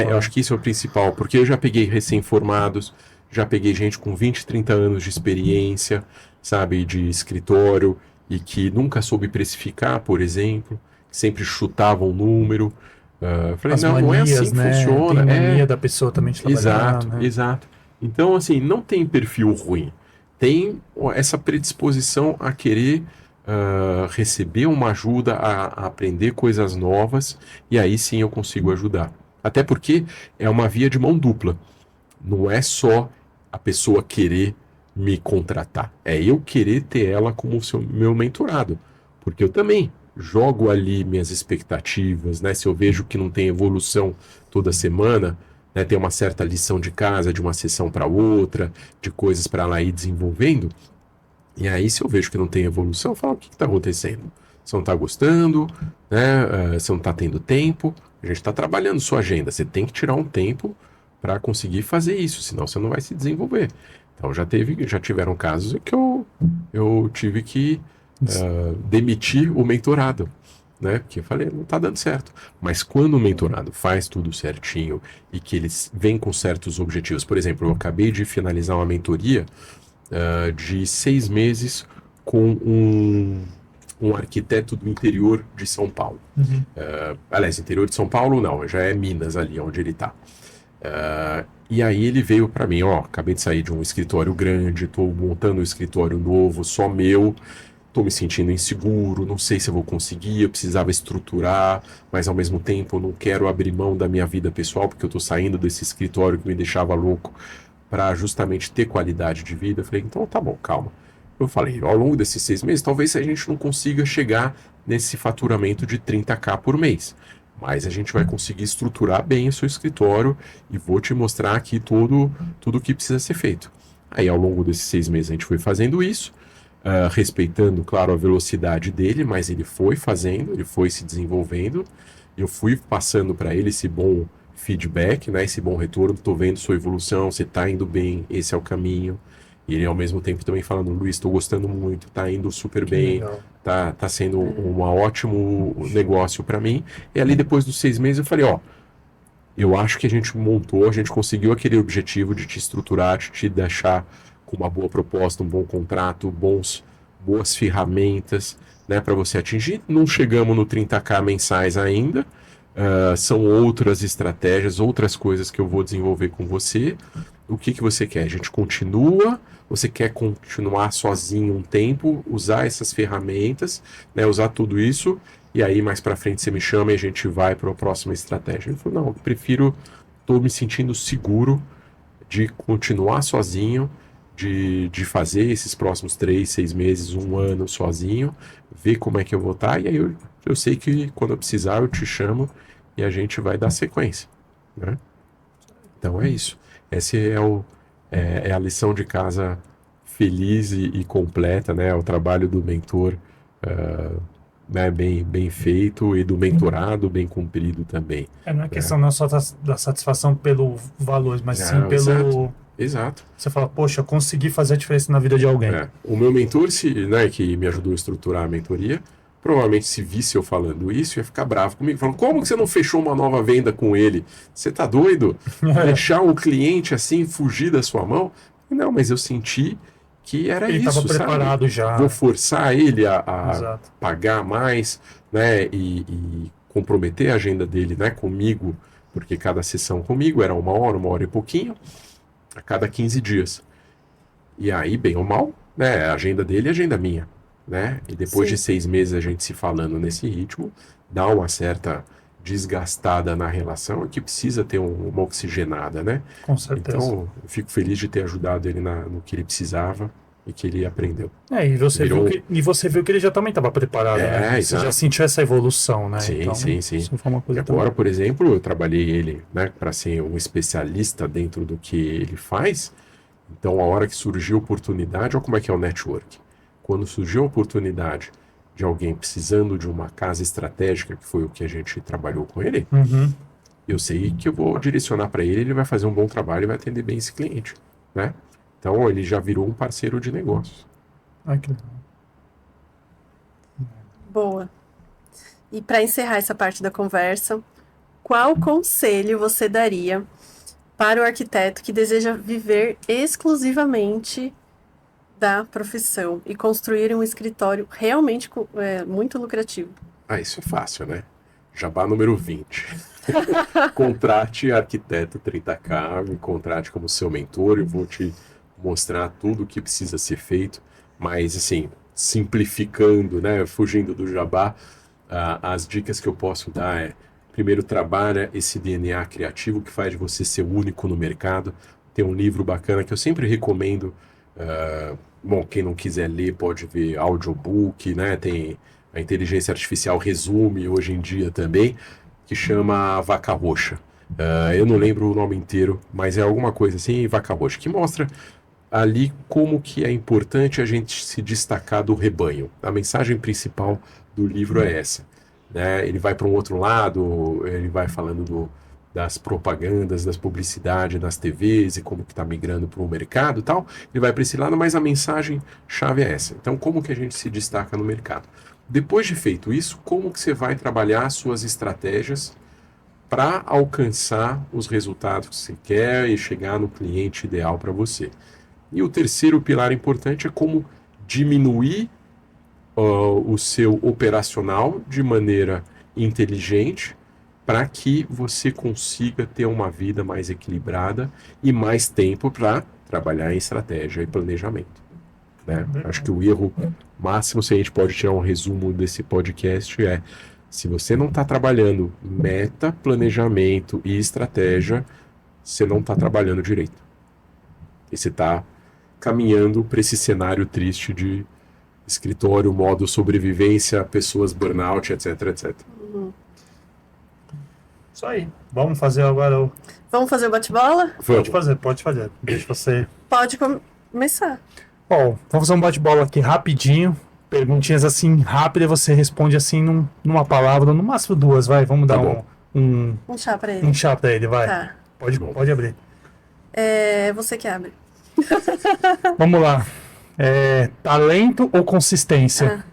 Eu acho que isso é o principal, porque eu já peguei recém-formados, já peguei gente com 20, 30 anos de experiência, sabe, de escritório, e que nunca soube precificar, por exemplo, sempre chutava um número. Falei, as não, manias, não é assim que funciona. Tem mania da pessoa também de trabalhar. Exato, exato. Então, assim, não tem perfil ruim. Tem essa predisposição a querer receber uma ajuda, a aprender coisas novas, e aí sim eu consigo ajudar. Até porque é uma via de mão dupla. Não é só a pessoa querer me contratar. É eu querer ter ela como meu mentorado. Porque eu também jogo ali minhas expectativas, né? Se eu vejo que não tem evolução toda semana, né? Tem uma certa lição de casa, de uma sessão para outra, de coisas para lá ir desenvolvendo. E aí, se eu vejo que não tem evolução, eu falo, o que está acontecendo? Você não está gostando, né? Você não está tendo tempo. A gente está trabalhando sua agenda. Você tem que tirar um tempo para conseguir fazer isso, senão você não vai se desenvolver. Então já tiveram casos em que eu tive que demitir o mentorado, né? Porque eu falei, não está dando certo. Mas quando o mentorado faz tudo certinho e que eles vêm com certos objetivos, por exemplo, eu acabei de finalizar uma mentoria de 6 meses com um arquiteto do interior de São Paulo. Aliás, interior de São Paulo não, já é Minas ali onde ele está. E aí ele veio para mim, acabei de sair de um escritório grande, estou montando um escritório novo, só meu, estou me sentindo inseguro, não sei se eu vou conseguir, eu precisava estruturar, mas ao mesmo tempo eu não quero abrir mão da minha vida pessoal, porque eu estou saindo desse escritório que me deixava louco para justamente ter qualidade de vida. Eu falei, então tá bom, calma. Eu falei, ao longo desses 6 meses, talvez a gente não consiga chegar nesse faturamento de 30k por mês. Mas a gente vai conseguir estruturar bem o seu escritório e vou te mostrar aqui tudo o que precisa ser feito. Aí, ao longo desses 6 meses, a gente foi fazendo isso, respeitando, claro, a velocidade dele, mas ele foi fazendo, ele foi se desenvolvendo. Eu fui passando para ele esse bom feedback, né, esse bom retorno. Estou vendo sua evolução, você está indo bem, esse é o caminho. E ele, ao mesmo tempo, também falando, Luiz, estou gostando muito, está indo super bem, tá sendo um ótimo negócio para mim. E ali, depois dos 6 meses, eu falei, eu acho que a gente conseguiu aquele objetivo de te estruturar, de te deixar com uma boa proposta, um bom contrato, boas ferramentas, né, para você atingir. Não chegamos no 30k mensais ainda, são outras estratégias, outras coisas que eu vou desenvolver com você. O que você quer? A gente continua? Você quer continuar sozinho um tempo, usar essas ferramentas, né, usar tudo isso, e aí mais para frente você me chama e a gente vai para a próxima estratégia? Ele falou, não, eu prefiro, estou me sentindo seguro de continuar sozinho, de fazer esses próximos 3, 6 meses, 1 ano sozinho, ver como é que eu vou estar, e aí eu sei que quando eu precisar eu te chamo e a gente vai dar sequência, né? Então é isso. Essa é a lição de casa feliz e completa, né? O trabalho do mentor né? bem feito e do mentorado bem cumprido também. Não é questão não só da satisfação pelo valor, mas sim pelo... Exato. Você fala, poxa, eu consegui fazer a diferença na vida de alguém. O meu mentor, né, que me ajudou a estruturar a mentoria, provavelmente se visse eu falando isso, ia ficar bravo comigo, falando, como que você não fechou uma nova venda com ele? Você tá doido? Deixar o cliente assim, fugir da sua mão? Não, mas eu senti que era ele isso, estava preparado já. Vou forçar ele a pagar mais, né, e comprometer a agenda dele, né, comigo, porque cada sessão comigo era 1 hora e pouquinho, a cada 15 dias. E aí, bem ou mal, né, a agenda dele e a agenda minha. Né? E depois de 6 meses a gente se falando nesse ritmo, dá uma certa desgastada na relação que precisa ter uma oxigenada, né? Com certeza. Então, eu fico feliz de ter ajudado ele no que ele precisava e que ele aprendeu. E você viu que ele já também estava preparado, né? Você já sentiu essa evolução, né? Sim, então, sim. Isso foi uma coisa agora, também. por exemplo, eu trabalhei ele, né, para ser um especialista dentro do que ele faz. Então, a hora que surgiu a oportunidade, olha como é que é o network. Quando surgiu a oportunidade de alguém precisando de uma casa estratégica, que foi o que a gente trabalhou com ele, Uhum. eu sei que eu vou direcionar para ele, ele vai fazer um bom trabalho e vai atender bem esse cliente, né? Então ele já virou um parceiro de negócios. Ai, que legal. Boa. E para encerrar essa parte da conversa, qual conselho você daria para o arquiteto que deseja viver exclusivamente da profissão e construir um escritório realmente muito lucrativo? Ah, isso é fácil, né? Jabá número 20. Contrate arquiteto 30K, me contrate como seu mentor, eu vou te mostrar tudo o que precisa ser feito, mas assim, simplificando, né, fugindo do jabá, as dicas que eu posso dar é, primeiro, trabalha esse DNA criativo que faz de você ser único no mercado. Tem um livro bacana que eu sempre recomendo, bom, quem não quiser ler pode ver audiobook, né, tem a inteligência artificial resume hoje em dia também, que chama Vaca Roxa. Eu não lembro o nome inteiro, mas é alguma coisa assim, Vaca Roxa, que mostra ali como que é importante a gente se destacar do rebanho. A mensagem principal do livro é essa, né? Ele vai para um outro lado, ele vai falando das propagandas, das publicidades nas TVs e como que está migrando para o mercado e tal. Ele vai para esse lado, mas a mensagem chave é essa. Então, como que a gente se destaca no mercado? Depois de feito isso, como que você vai trabalhar suas estratégias para alcançar os resultados que você quer e chegar no cliente ideal para você? E o terceiro pilar importante é como diminuir o seu operacional de maneira inteligente para que você consiga ter uma vida mais equilibrada e mais tempo para trabalhar em estratégia e planejamento, né? Acho que o erro máximo, se a gente pode tirar um resumo desse podcast, é se você não está trabalhando meta, planejamento e estratégia, você não está trabalhando direito. E você está caminhando para esse cenário triste de escritório, modo sobrevivência, pessoas burnout, etc, etc. Isso aí. Vamos fazer agora o... Vamos fazer o bate-bola? Pode fazer. Deixa você... Pode começar. Bom, vamos fazer um bate-bola aqui rapidinho. Perguntinhas assim rápidas, você responde assim numa palavra, no máximo duas, vai. Vamos dar Um chá pra ele. um chá pra ele, vai. Tá. Pode abrir. Você que abre. Vamos lá. Talento ou consistência?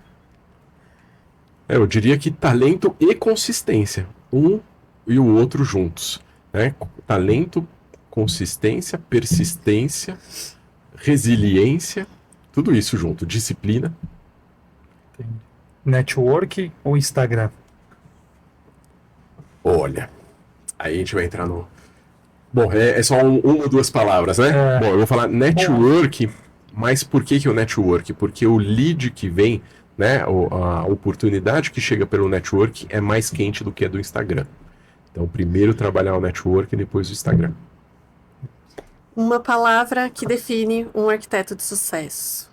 Eu diria que talento e consistência, um e o outro juntos, né? Talento, consistência, persistência, resiliência, tudo isso junto, disciplina. Network ou Instagram? Olha, aí a gente vai entrar no... Bom, é só uma ou duas palavras, né? Bom, eu vou falar network, mas por que o network? Porque o lead que vem, né, a oportunidade que chega pelo network é mais quente do que a do Instagram. Então, primeiro trabalhar o network e depois o Instagram. Uma palavra que define um arquiteto de sucesso.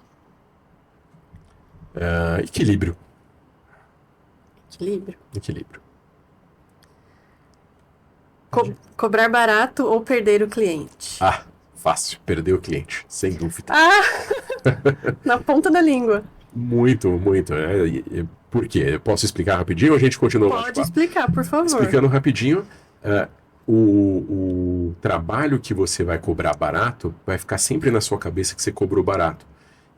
Equilíbrio. Equilíbrio. Cobrar barato ou perder o cliente? Fácil. Perder o cliente, sem dúvida. Na ponta da língua. Muito. Por quê? Eu posso explicar rapidinho ou a gente continua? Pode explicar, por favor. Explicando rapidinho, o trabalho que você vai cobrar barato vai ficar sempre na sua cabeça que você cobrou barato.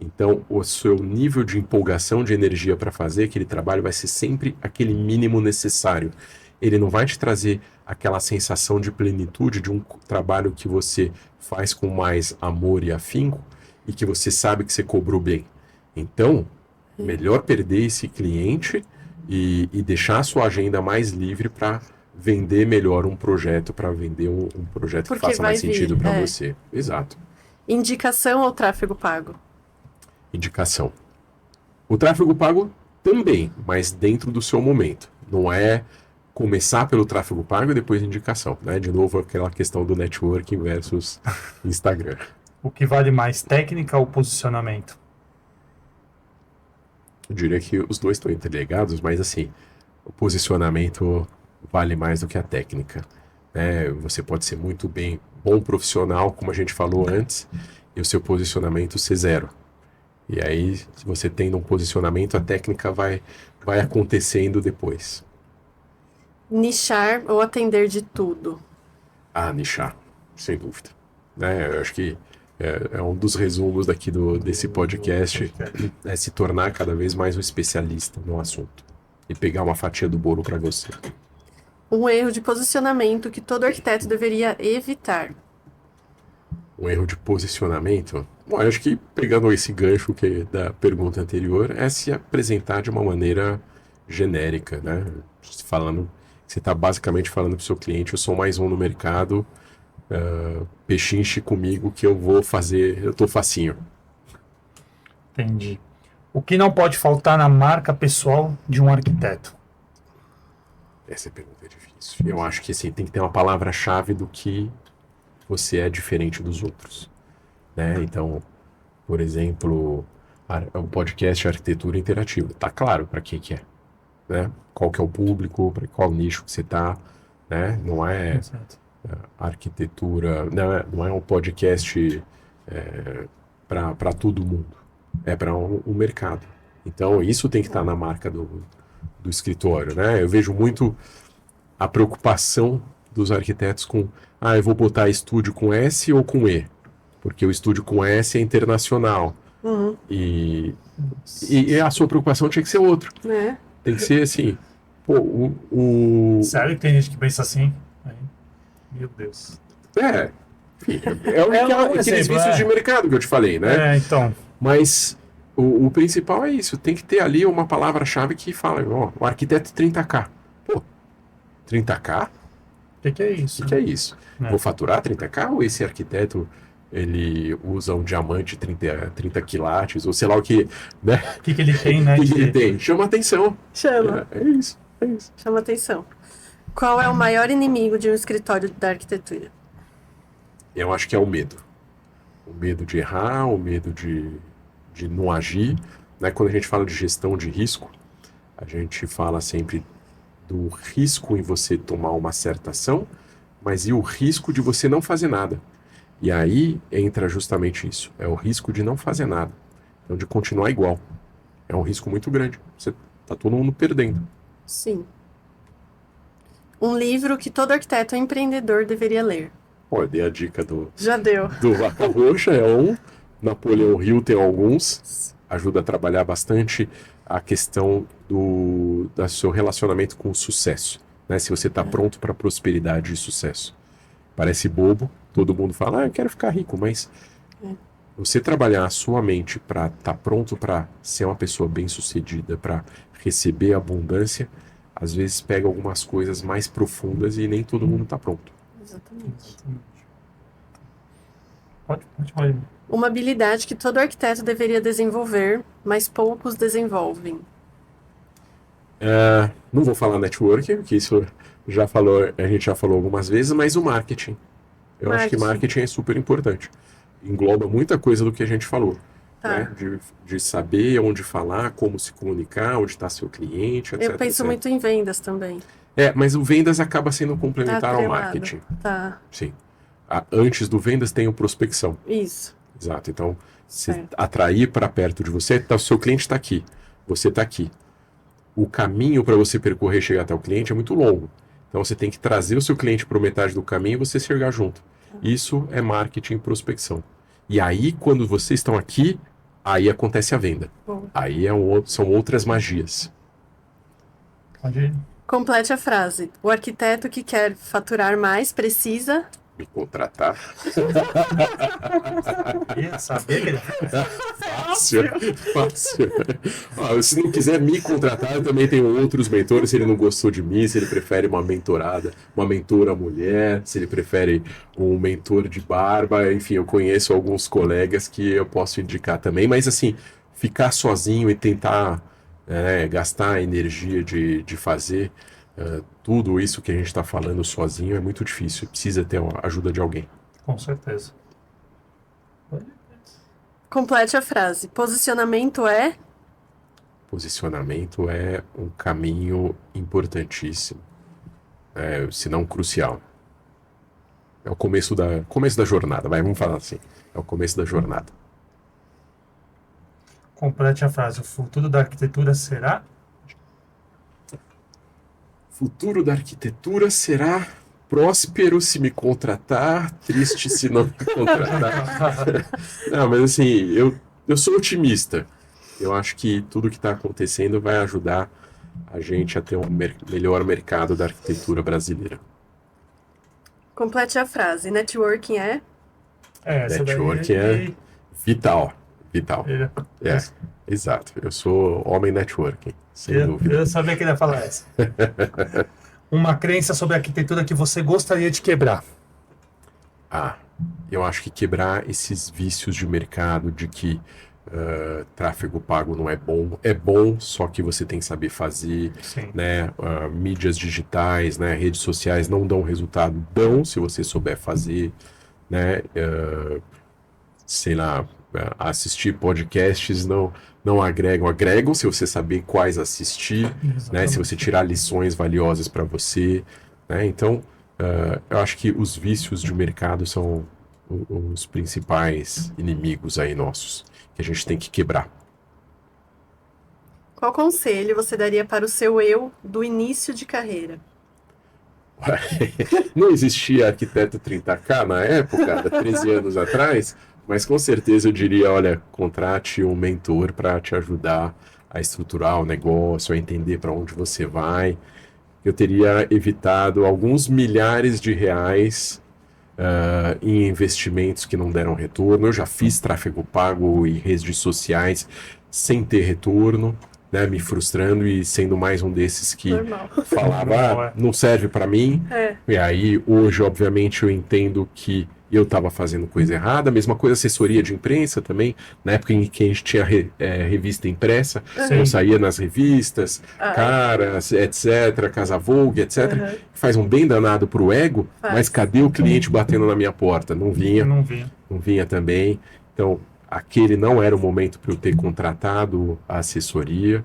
Então, o seu nível de empolgação, de energia para fazer aquele trabalho vai ser sempre aquele mínimo necessário. Ele não vai te trazer aquela sensação de plenitude de um trabalho que você faz com mais amor e afinco e que você sabe que você cobrou bem. Então, melhor perder esse cliente e deixar a sua agenda mais livre para vender melhor um projeto, para vender um projeto que faça mais sentido para você. Exato. Indicação ou tráfego pago? Indicação. O tráfego pago também, mas dentro do seu momento. Não é começar pelo tráfego pago e depois indicação, né? De novo, aquela questão do networking versus Instagram. O que vale mais, técnica ou posicionamento? Eu diria que os dois estão interligados, mas assim, o posicionamento vale mais do que a técnica, né? Você pode ser muito bom profissional, como a gente falou antes, e o seu posicionamento ser zero. E aí, se você tendo um posicionamento, a técnica vai acontecendo depois. Nichar ou atender de tudo? Ah, nichar, sem dúvida. Né? Eu acho que é um dos resumos daqui desse podcast, é se tornar cada vez mais um especialista no assunto e pegar uma fatia do bolo para você. Um erro de posicionamento que todo arquiteto deveria evitar. Um erro de posicionamento. Bom, eu acho que pegando esse gancho da pergunta anterior, é se apresentar de uma maneira genérica, né? Você está basicamente falando para o seu cliente, eu sou mais um no mercado, pechinche comigo que eu vou fazer, eu tô facinho. Entendi. O que não pode faltar na marca pessoal de um arquiteto? Essa pergunta é difícil. Eu acho que assim, tem que ter uma palavra-chave do que você é diferente dos outros, né? Então, por exemplo, o podcast Arquitetura Interativa. Tá claro para que é, né? Qual que é o público, para qual nicho que você tá, né? Não é arquitetura, não é um podcast para todo mundo. É para um mercado. Então, isso tem que estar na marca do escritório, né? Eu vejo muito a preocupação dos arquitetos com, eu vou botar estúdio com S ou com E, porque o estúdio com S é internacional. Uhum. E a sua preocupação tinha que ser outra. Tem que ser assim, pô, Sério que tem gente que pensa assim? Aí, meu Deus. Enfim, aqueles exemplo, vícios de mercado que eu te falei, né? Então. Mas o principal é isso, tem que ter ali uma palavra-chave que fala, o arquiteto 30K. Pô, 30K? O que é isso? O que é isso? Vou faturar 30K ou esse arquiteto ele usa um diamante 30 quilates, ou sei lá o que, né? O que ele tem, né? O que ele tem? Chama atenção. Chama. É isso. Chama atenção. Qual é o maior inimigo de um escritório da arquitetura? Eu acho que é o medo. O medo de errar, o medo de não agir. Né? Quando a gente fala de gestão de risco, a gente fala sempre do risco em você tomar uma certa ação, mas e o risco de você não fazer nada. E aí entra justamente isso. É o risco de não fazer nada. Então, de continuar igual. É um risco muito grande. Você tá todo mundo perdendo. Sim. Um livro que todo arquiteto empreendedor deveria ler. Pô, eu dei a dica do Já deu. Vaca Roxa, é um. Napoleão Hill tem alguns. Ajuda a trabalhar bastante a questão do seu relacionamento com o sucesso. Né? Se você está pronto para prosperidade e sucesso. Parece bobo, todo mundo fala, eu quero ficar rico, mas você trabalhar a sua mente para estar pronto para ser uma pessoa bem-sucedida, para receber abundância, às vezes pega algumas coisas mais profundas e nem todo mundo está pronto. Exatamente. Pode. Uma habilidade que todo arquiteto deveria desenvolver, mas poucos desenvolvem. Não vou falar networking, porque isso a gente já falou algumas vezes, mas o marketing. Eu acho que marketing é super importante. Engloba muita coisa do que a gente falou. Tá. Né? De saber onde falar, como se comunicar, onde está seu cliente, etc. Eu penso muito em vendas também. Mas o vendas acaba sendo complementar ao atrelado. marketing. Tá. Sim. Antes do vendas tem o prospecção. Isso. Exato. Então, se Certo. atrair para perto de você, o seu cliente está aqui, você está aqui. O caminho para você percorrer e chegar até o cliente é muito longo. Então, você tem que trazer o seu cliente para metade do caminho e você chegar junto. Isso é marketing e prospecção. E aí, quando vocês estão aqui, aí acontece a venda. Bom. Aí são outras magias. Pode ir. Complete a frase. O arquiteto que quer faturar mais precisa... Me contratar. Ia saber que ele... Fácil. Se não quiser me contratar, eu também tenho outros mentores. Se ele não gostou de mim, se ele prefere uma mentorada, uma mentora mulher, se ele prefere um mentor de barba, enfim, eu conheço alguns colegas que eu posso indicar também. Mas assim, ficar sozinho e tentar gastar a energia de fazer tudo isso que a gente está falando sozinho é muito difícil. Precisa ter a ajuda de alguém. Com certeza. Complete a frase. Posicionamento é... Posicionamento é um caminho importantíssimo, se não crucial. É o começo da jornada, vamos falar assim. É o começo da jornada. Complete a frase. O futuro da arquitetura será? Futuro da arquitetura será próspero se me contratar, triste se não me contratar. Não, mas assim, eu sou otimista. Eu acho que tudo que está acontecendo vai ajudar a gente a ter um melhor mercado da arquitetura brasileira. Complete a frase. Networking é? Essa daí Networking é vital, vital. É, exato. Eu sou homem networking, sem dúvida. Eu sabia que ele ia falar essa. Uma crença sobre arquitetura que você gostaria de quebrar. Eu acho que quebrar esses vícios de mercado de que tráfego pago não é bom. É bom, só que você tem que saber fazer, Sim. né? Mídias digitais, né? Redes sociais não dão resultado. Dão se você souber fazer, né? Sei lá, assistir podcasts não agregam. Agregam se você saber quais assistir, né? Se você tirar lições valiosas para você, né? Então, eu acho que os vícios de mercado são os principais inimigos aí nossos, que a gente tem que quebrar. Qual conselho você daria para o seu eu do início de carreira? Não existia arquiteto 30K na época, há 13 anos atrás, mas com certeza eu diria, olha, contrate um mentor para te ajudar a estruturar o negócio, a entender para onde você vai. Eu teria evitado alguns milhares de reais em investimentos que não deram retorno. Eu já fiz tráfego pago e redes sociais sem ter retorno, né, me frustrando e sendo mais um desses que Normal. falava, não serve para mim. E aí, hoje, obviamente, eu entendo que eu estava fazendo coisa errada. A mesma coisa, assessoria de imprensa também. Na época em que a gente tinha revista impressa, eu saía nas revistas, Caras, etc., Casa Vogue, etc. Faz um bem danado pro ego, mas cadê o cliente batendo na minha porta? Não vinha. Não vinha também. Então, aquele não era o momento para eu ter contratado a assessoria.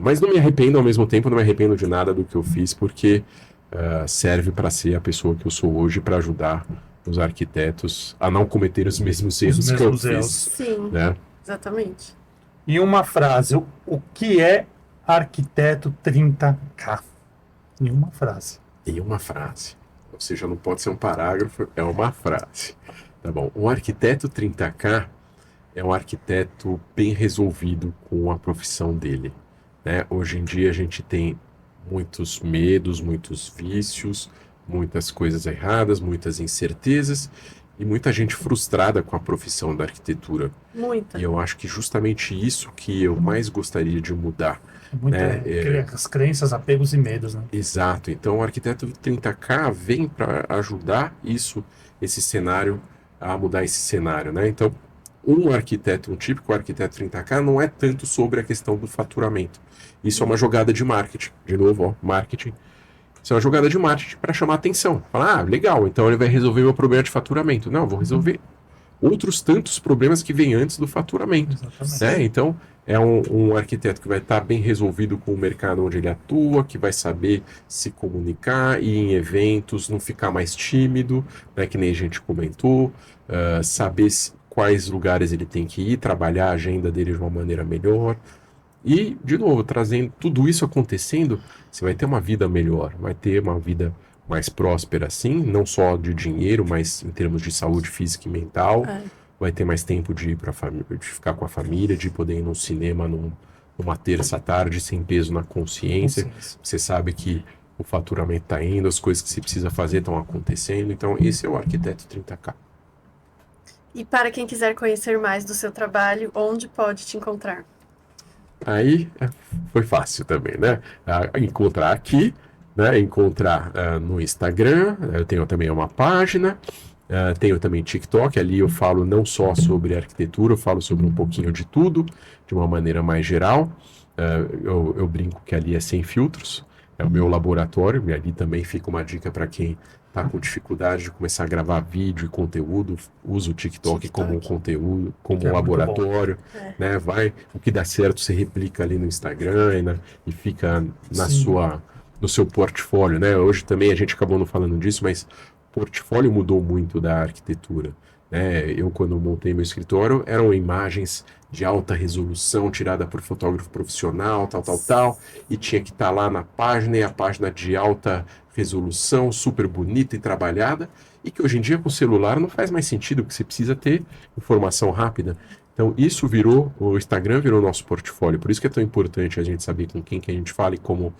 Mas não me arrependo, ao mesmo tempo, não me arrependo de nada do que eu fiz, porque serve para ser a pessoa que eu sou hoje, para ajudar os arquitetos a não cometer os mesmos erros que eu fiz. Sim, Né? exatamente. E uma frase. O que é arquiteto 30K? Em uma frase. Em uma frase. Ou seja, não pode ser um parágrafo, é uma frase. Tá bom. Um arquiteto 30K é um arquiteto bem resolvido com a profissão dele, né? Hoje em dia a gente tem muitos medos, muitos vícios, muitas coisas erradas, muitas incertezas e muita gente frustrada com a profissão da arquitetura. Muita. E eu acho que justamente isso que eu mais gostaria de mudar. As crenças, apegos e medos, né? Exato. Então o arquiteto 30K vem para ajudar esse cenário, a mudar esse cenário, né? Então, um típico arquiteto 30K não é tanto sobre a questão do faturamento. Isso é uma jogada de marketing. De novo, marketing. Isso é uma jogada de marketing para chamar atenção. Falar, legal, então ele vai resolver meu problema de faturamento. Não, eu vou resolver outros tantos problemas que vêm antes do faturamento. Né? Então, é um arquiteto que vai estar bem resolvido com o mercado onde ele atua, que vai saber se comunicar, ir em eventos, não ficar mais tímido, né, que nem a gente comentou, saber quais lugares ele tem que ir, trabalhar a agenda dele de uma maneira melhor. E, de novo, trazendo tudo isso acontecendo, você vai ter uma vida melhor, vai ter uma vida mais próspera, assim, não só de dinheiro, mas em termos de saúde física e mental. Vai ter mais tempo de ir de ficar com a família, de poder ir no cinema numa terça à tarde, sem peso na consciência. Você sabe que o faturamento está indo, as coisas que você precisa fazer estão acontecendo. Então, esse é o arquiteto 30K. E para quem quiser conhecer mais do seu trabalho, onde pode te encontrar? Aí foi fácil também, né? Encontrar aqui, né? Encontrar no Instagram. Eu tenho também uma página, tenho também TikTok. Ali eu falo não só sobre arquitetura, eu falo sobre um pouquinho de tudo, de uma maneira mais geral. Eu brinco que ali é sem filtros, é o meu laboratório, e ali também fica uma dica para quem está com dificuldade de começar a gravar vídeo e conteúdo, usa o TikTok como um conteúdo, como um laboratório, né? O que dá certo você replica ali no Instagram e fica no seu portfólio, né? Hoje também a gente acabou não falando disso, mas o portfólio mudou muito da arquitetura. né? Eu, quando montei meu escritório, eram imagens de alta resolução tirada por fotógrafo profissional, tal, e tinha que estar lá na página, e a página de alta resolução, super bonita e trabalhada, e que hoje em dia com o celular não faz mais sentido, porque você precisa ter informação rápida. Então isso virou, o Instagram virou nosso portfólio, por isso que é tão importante a gente saber com quem que a gente fala e como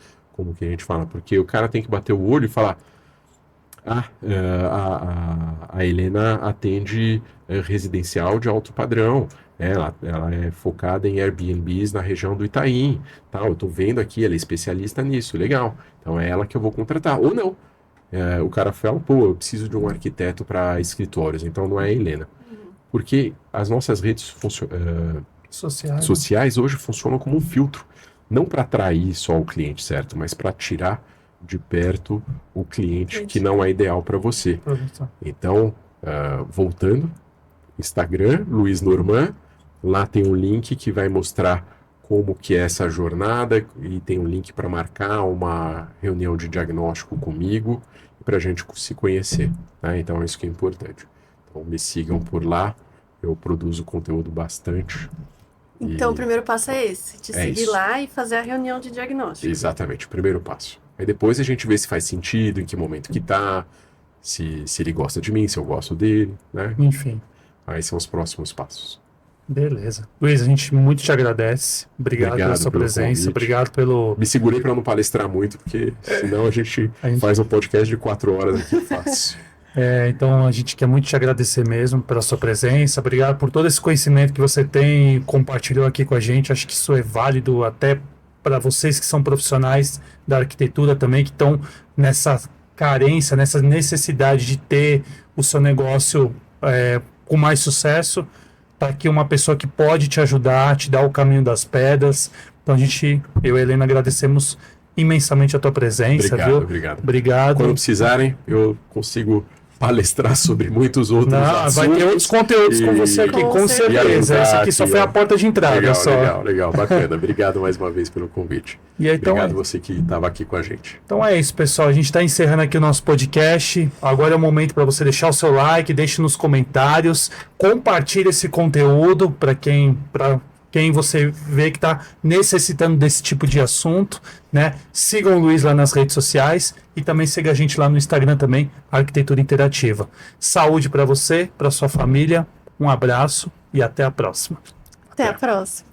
que a gente fala, porque o cara tem que bater o olho e falar, a Helena atende residencial de alto padrão, ela é focada em Airbnbs na região do Itaim, tal, eu estou vendo aqui, ela é especialista nisso, legal, então é ela que eu vou contratar, ou não. O cara fala, pô, eu preciso de um arquiteto para escritórios, então não é a Helena. Porque as nossas redes sociais hoje funcionam como um filtro, não para atrair só o cliente, certo, mas para tirar de perto o cliente que não é ideal para você. Então, voltando, Instagram, Luiz Norman, lá tem um link que vai mostrar como que é essa jornada e tem um link para marcar uma reunião de diagnóstico comigo para a gente se conhecer, né? Então, isso que é importante. Então, me sigam por lá, eu produzo conteúdo bastante. Então, o primeiro passo é esse, te seguir isso. lá e fazer a reunião de diagnóstico. Exatamente, o primeiro passo. Aí depois a gente vê se faz sentido, em que momento que tá, se ele gosta de mim, se eu gosto dele, né? Enfim. Aí são os próximos passos. Beleza. Luiz, a gente muito te agradece. Obrigado pela sua pelo presença. convite. Obrigado pelo... Me segurei para não palestrar muito, porque senão a gente faz um podcast de 4 horas aqui fácil. Então a gente quer muito te agradecer mesmo pela sua presença. Obrigado por todo esse conhecimento que você tem e compartilhou aqui com a gente. Acho que isso é válido até para vocês que são profissionais da arquitetura também, que estão nessa carência, nessa necessidade de ter o seu negócio com mais sucesso. Tá aqui uma pessoa que pode te ajudar, te dar o caminho das pedras. Então eu e a Helena agradecemos imensamente a tua presença. Obrigado. Quando precisarem, eu consigo palestrar sobre muitos outros assuntos. Vai ter outros conteúdos com você aqui, com certeza. Esse aqui só foi a porta de entrada. Legal, bacana. Obrigado mais uma vez pelo convite. Obrigado você que estava aqui com a gente. Então é isso, pessoal. A gente está encerrando aqui o nosso podcast. Agora é o momento para você deixar o seu like, deixe nos comentários, compartilhe esse conteúdo para quem você vê que está necessitando desse tipo de assunto, né? Sigam o Luiz lá nas redes sociais e também siga a gente lá no Instagram também, Arquitetura Interativa. Saúde para você, para sua família, um abraço e até a próxima. Até a próxima.